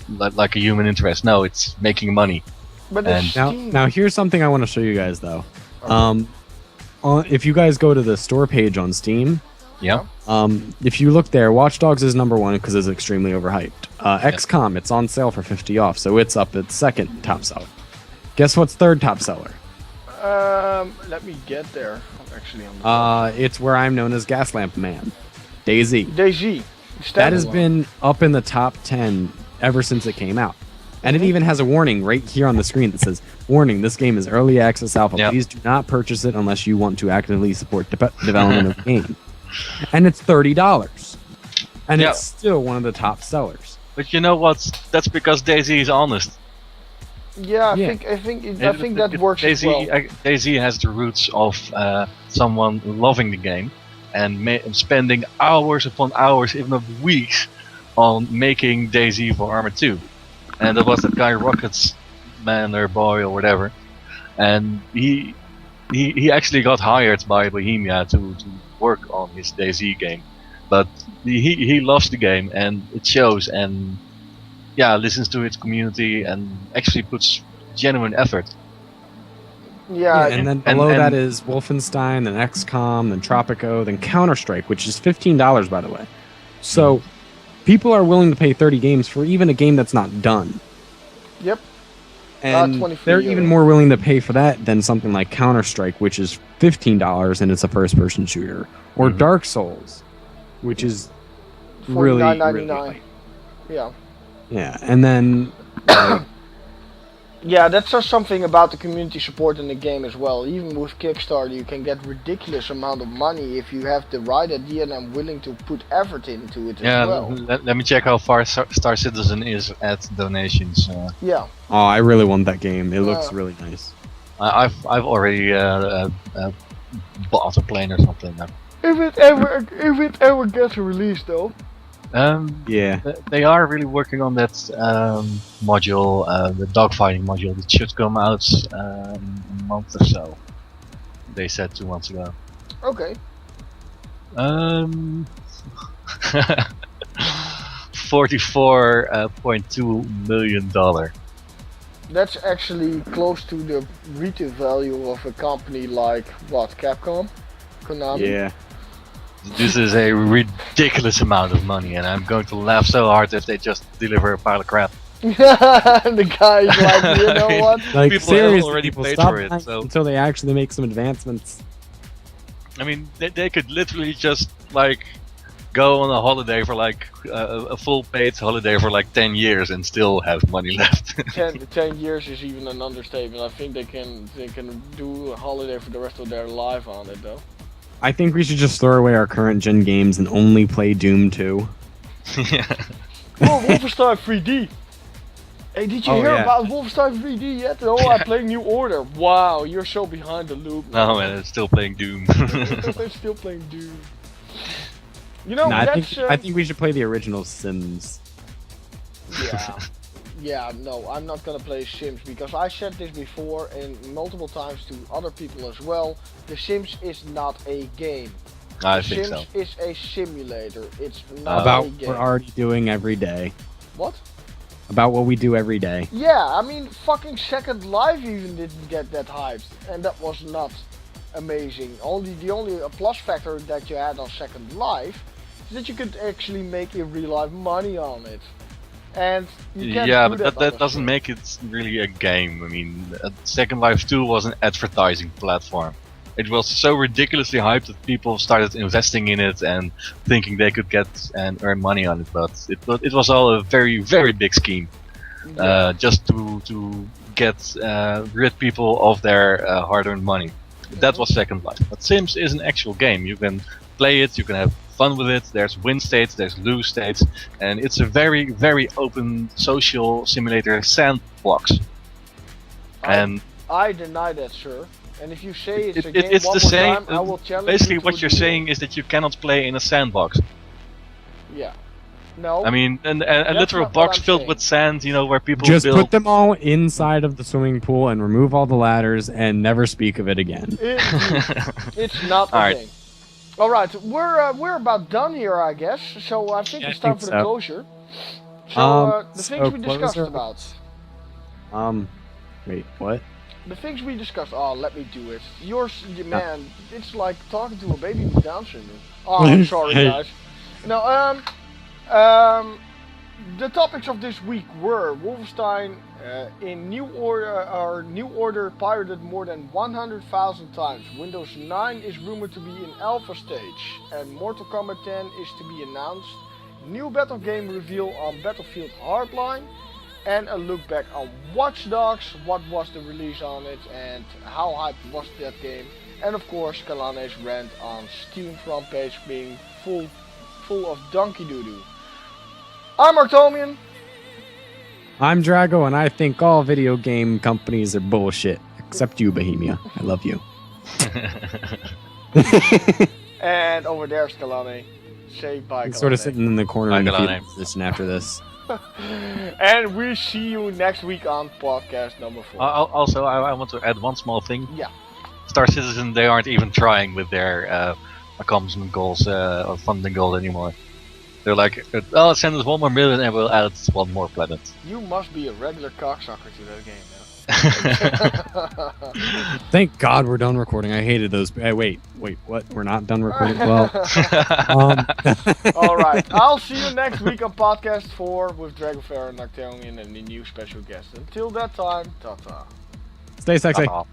Like a human interest. No, it's making money. But and- it's Steam. Now here's something I want to show you guys though. If you guys go to the store page on Steam, Yeah. if you look there, Watch Dogs is number 1 because it's extremely overhyped. XCOM, it's on sale for 50 off, so it's up at second top seller. Guess what's third top seller? Let me get there. I'm actually on the It's where I'm known as Gaslamp Man, DayZ. DayZ. That has been up in the top 10 ever since it came out. And it even has a warning right here on the screen that says, "Warning, this game is early access alpha. Yep. Please do not purchase it unless you want to actively support development of the game." And it's $30. And Yeah. it's still one of the top sellers. But you know what? That's because DayZ is honest. Yeah, I Yeah. think that works as well. DayZ has the roots of someone loving the game and spending hours upon hours, if not weeks, on making DayZ for Arma 2. And that was that guy Rocket's man or boy or whatever. And he actually got hired by Bohemia to work on his DayZ game. But he loves the game and it shows, and listens to its community and actually puts genuine effort. Yeah, And then and- below and- that is Wolfenstein, then XCOM, then Tropico, then Counter-Strike, which is $15, by the way. So people are willing to pay 30 games for even a game that's not done. Yep. And 23 they're euro. even more willing to pay for that than something like Counter-Strike, which is $15 and it's a first-person shooter. Or Dark Souls, which is really, really $49.99. light. Yeah. Yeah, and then Yeah, that says something about the community support in the game as well. Even with Kickstarter, you can get ridiculous amount of money if you have the right idea and are willing to put effort into it as well. Let me check how far Star Citizen is at donations. Yeah. oh, I really want that game. It looks really nice. I've already bought a plane or something. if it ever gets released though. Yeah. They are really working on that module, the dogfighting module. It should come out a month or so. They said 2 months ago. Okay. $44.2 million. That's actually close to the retail value of a company like what, Capcom? Konami? Yeah. This is a ridiculous amount of money, and I'm going to laugh so hard if they just deliver a pile of crap. The guy's like, you know what? Like People have seriously, already people paid stop for it, buying so- until they actually make some advancements. I mean, they could literally just like go on a holiday for like a full paid holiday for like 10 years and still have money left. 10 years is even an understatement. I think they can do a holiday for the rest of their life on it though. I think we should just throw away our current gen games and only play Doom 2. Yeah. Oh, Wolfenstein 3D! Hey, did you Oh, hear yeah. about Wolfenstein 3D yet? Oh, I played New Order. Wow, you're so behind the loop. No man, it's still playing Doom. I'm still playing Doom. You know, Nah, that's... I think we should play the original Sims. Yeah. Yeah, no, I'm not gonna play Sims because I said this before and multiple times to other people as well. The Sims is not a game. I The think Sims so. is a simulator. It's not About a what game. we're already doing every day. What? About what we do every day. Yeah, I mean, fucking Second Life even didn't get that hyped, and that was not amazing. The only plus factor that you had on Second Life is that you could actually make in real life money on it, and you can't Yeah, do but that, that doesn't make it really a game. I mean, Second Life 2 was an advertising platform. It was so ridiculously hyped that people started investing in it and thinking they could get and earn money on it. But it was all a very, very big scheme, just to get rid people of their hard-earned money. That was Second Life. But Sims is an actual game. You can play it, you can have fun with it. There's win states, there's lose states, and it's a very, very open social simulator sandbox. And I deny that, sir. And if you say it's a It- game it's one the more same. time, I will challenge Basically, you to what a you're duel. saying is that you cannot play in a sandbox. Yeah. No. I mean, a That's literal not what box I'm filled saying. with sand, you know, where people Just build. put them all inside of the swimming pool and remove all the ladders and never speak of it again. It's not a Alright. thing. All right, we're about done here, I guess. So I think Yeah, it's I time think for the so. closure. So the so things we discussed closer- about. Wait, what? The things we discussed. Oh, let me do it. Man, it's like talking to a baby with Down syndrome. Oh, I'm sorry, Hey. guys. No, the topics of this week were Wolfenstein in New Order pirated more than 100,000 times. Windows 9 is rumored to be in alpha stage, and Mortal Kombat 10 is to be announced. New battle game reveal on Battlefield Hardline, and a look back on Watch Dogs. What was the release on it, and how hyped was that game? And of course, Kalane's rant on Steam front page being full of donkey doo-doo. I'm Arctomian. I'm Drago, and I think all video game companies are bullshit. Except you, Bohemia. I love you. And over there's Kalane. Say bye, He's sort of Kalane. sitting in the corner Bye, in the Kalane. fetal position after this. And we see you next week on podcast number 4. Also, I want to add one small thing. Yeah. Star Citizen, they aren't even trying with their accomplishment goals or funding goals anymore. They're like, oh, send us 1 more million and we'll add 1 more planet. You must be a regular cocksucker to that game, man. Thank God we're done recording. I hated those. Hey, wait, what? We're not done recording? Well, Alright, I'll see you next week on podcast 4 with Dragonfair and Arctomian and the new special guest. Until that time, ta-ta. Stay sexy. Ta-ta.